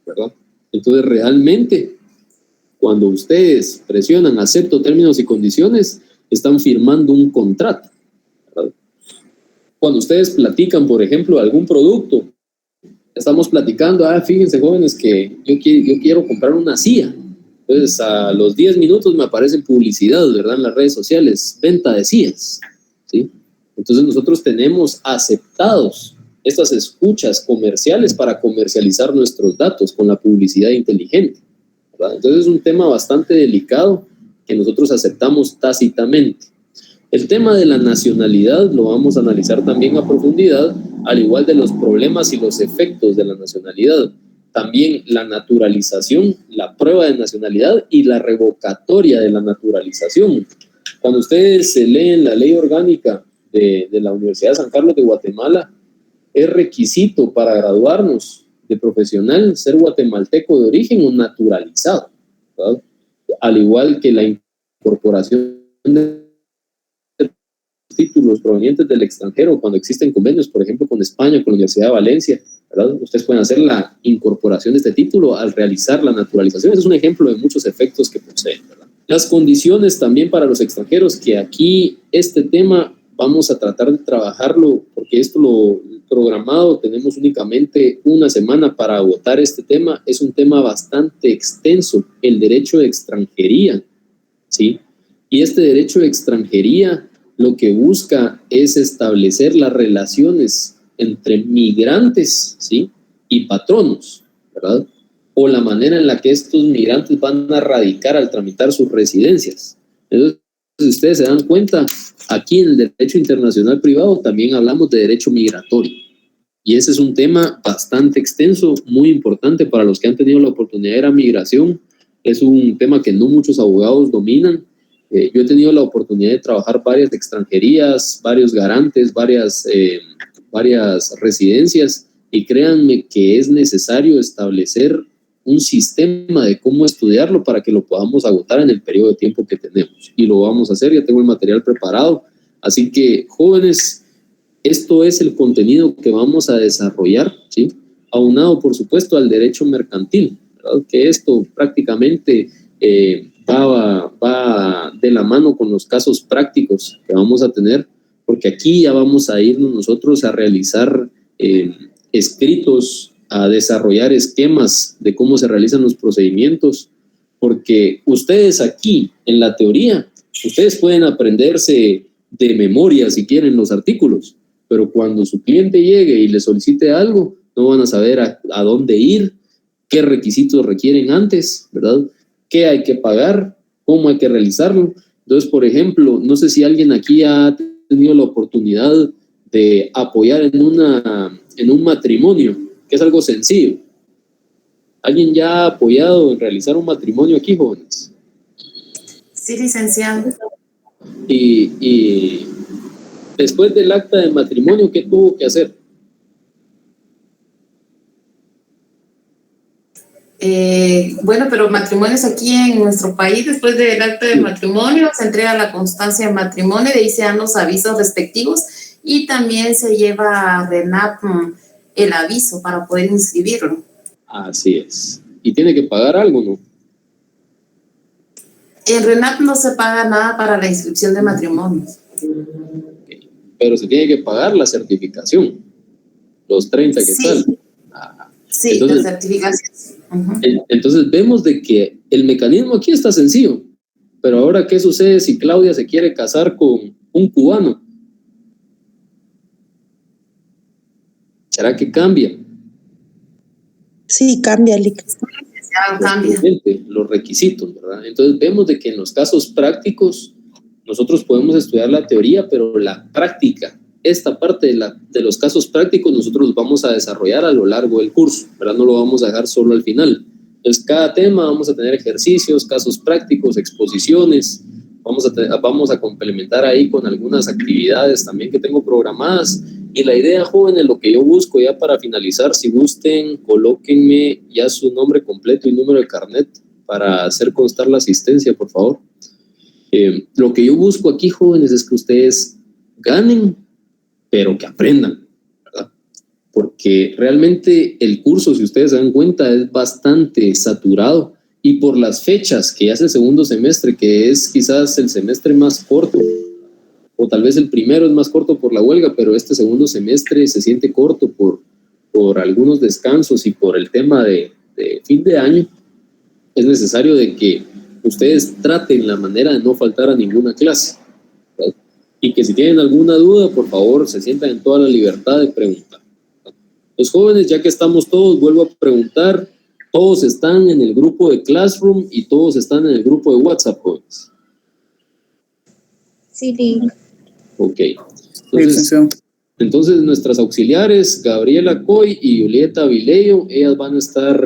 ¿verdad? Entonces, realmente, cuando ustedes presionan acepto términos y condiciones, están firmando un contrato, ¿verdad? Cuando ustedes platican, por ejemplo, algún producto, estamos platicando, fíjense, jóvenes, que yo quiero comprar una silla. Entonces, a los 10 minutos me aparecen publicidad, ¿verdad? En las redes sociales, venta de sillas, ¿sí? Entonces, nosotros tenemos aceptados estas escuchas comerciales para comercializar nuestros datos con la publicidad inteligente, ¿verdad? Entonces, es un tema bastante delicado que nosotros aceptamos tácitamente. El tema de la nacionalidad lo vamos a analizar también a profundidad, al igual de los problemas y los efectos de la nacionalidad. También la naturalización, la prueba de nacionalidad y la revocatoria de la naturalización. Cuando ustedes leen la ley orgánica de la Universidad de San Carlos de Guatemala, es requisito para graduarnos de profesional ser guatemalteco de origen o naturalizado, ¿verdad? Al igual que la incorporación de títulos provenientes del extranjero cuando existen convenios, por ejemplo, con España, con la Universidad de Valencia, ¿verdad? Ustedes pueden hacer la incorporación de este título al realizar la naturalización. Ese es un ejemplo de muchos efectos que poseen, ¿verdad? Las condiciones también para los extranjeros, que aquí este tema vamos a tratar de trabajarlo, porque esto lo programado, tenemos únicamente una semana para agotar este tema. Es un tema bastante extenso, el derecho de extranjería, ¿sí? Y este derecho de extranjería lo que busca es establecer las relaciones entre migrantes, ¿sí? Y patronos, ¿verdad? O la manera en la que estos migrantes van a radicar al tramitar sus residencias. Entonces, si ustedes se dan cuenta, aquí en el derecho internacional privado también hablamos de derecho migratorio. Y ese es un tema bastante extenso, muy importante para los que han tenido la oportunidad de ir a migración. Es un tema que no muchos abogados dominan. Yo he tenido la oportunidad de trabajar varias extranjerías, varios garantes, varias residencias, y créanme que es necesario establecer un sistema de cómo estudiarlo para que lo podamos agotar en el periodo de tiempo que tenemos. Y lo vamos a hacer, ya tengo el material preparado. Así que, jóvenes, esto es el contenido que vamos a desarrollar, ¿sí? Aunado, por supuesto, al derecho mercantil, ¿verdad? Que esto prácticamente va de la mano con los casos prácticos que vamos a tener, porque aquí ya vamos a irnos nosotros a realizar escritos, a desarrollar esquemas de cómo se realizan los procedimientos, porque ustedes aquí, en la teoría, ustedes pueden aprenderse de memoria si quieren los artículos, pero cuando su cliente llegue y le solicite algo, no van a saber a dónde ir, qué requisitos requieren antes, ¿verdad? ¿Qué hay que pagar? ¿Cómo hay que realizarlo? Entonces, por ejemplo, no sé si alguien aquí ha tenido la oportunidad de apoyar en un matrimonio, que es algo sencillo. ¿Alguien ya ha apoyado en realizar un matrimonio aquí, jóvenes?
Sí, licenciado.
Y Después del acta de matrimonio, ¿qué tuvo que hacer?
Bueno, pero matrimonios aquí en nuestro país, después del acta de matrimonio, se entrega la constancia de matrimonio, de ahí se dan los avisos respectivos y también se lleva a RENAP el aviso para poder inscribirlo.
Así es. ¿Y tiene que pagar algo, no?
En RENAP no se paga nada para la inscripción de matrimonios.
Pero se tiene que pagar la certificación, los 30 que salen.
Sí,
entonces,
la certificación.
Entonces vemos de que el mecanismo aquí está sencillo, pero ahora ¿qué sucede si Claudia se quiere casar con un cubano? ¿Será que cambia?
Sí, cambia, Lic.
Cambia.
Los requisitos, ¿verdad? Entonces vemos de que en los casos prácticos nosotros podemos estudiar la teoría, pero la práctica, esta parte de los casos prácticos nosotros los vamos a desarrollar a lo largo del curso, ¿verdad? No lo vamos a dejar solo al final. Entonces cada tema vamos a tener ejercicios, casos prácticos, exposiciones, vamos a complementar ahí con algunas actividades también que tengo programadas. Y la idea, jóvenes, lo que yo busco ya para finalizar, si gusten, colóquenme ya su nombre completo y número de carnet para hacer constar la asistencia, por favor. Lo que yo busco aquí, jóvenes, es que ustedes ganen, pero que aprendan, ¿verdad? Porque realmente el curso, si ustedes se dan cuenta, es bastante saturado y por las fechas, que ya es el segundo semestre, que es quizás el semestre más corto, o tal vez el primero es más corto por la huelga, pero este segundo semestre se siente corto por algunos descansos y por el tema de fin de año. Es necesario de que ustedes traten la manera de no faltar a ninguna clase, ¿verdad? Y que si tienen alguna duda, por favor, se sientan en toda la libertad de preguntar. Los jóvenes, ya que estamos todos, vuelvo a preguntar, todos están en el grupo de Classroom y todos están en el grupo de WhatsApp, jóvenes.
Sí.
Ok. Entonces nuestras auxiliares, Gabriela Coy y Julieta Vileo, ellas van a estar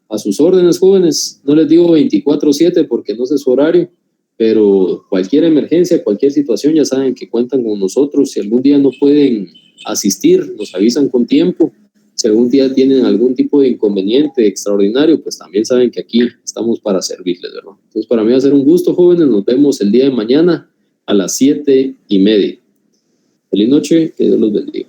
a sus órdenes, jóvenes. No les digo 24/7 porque no sé su horario, pero cualquier emergencia, cualquier situación, ya saben que cuentan con nosotros. Si algún día no pueden asistir, nos avisan con tiempo. Si algún día tienen algún tipo de inconveniente extraordinario, pues también saben que aquí estamos para servirles, ¿verdad? Entonces para mí va a ser un gusto, jóvenes. Nos vemos el día de mañana a las 7:30. Feliz noche, que Dios los bendiga.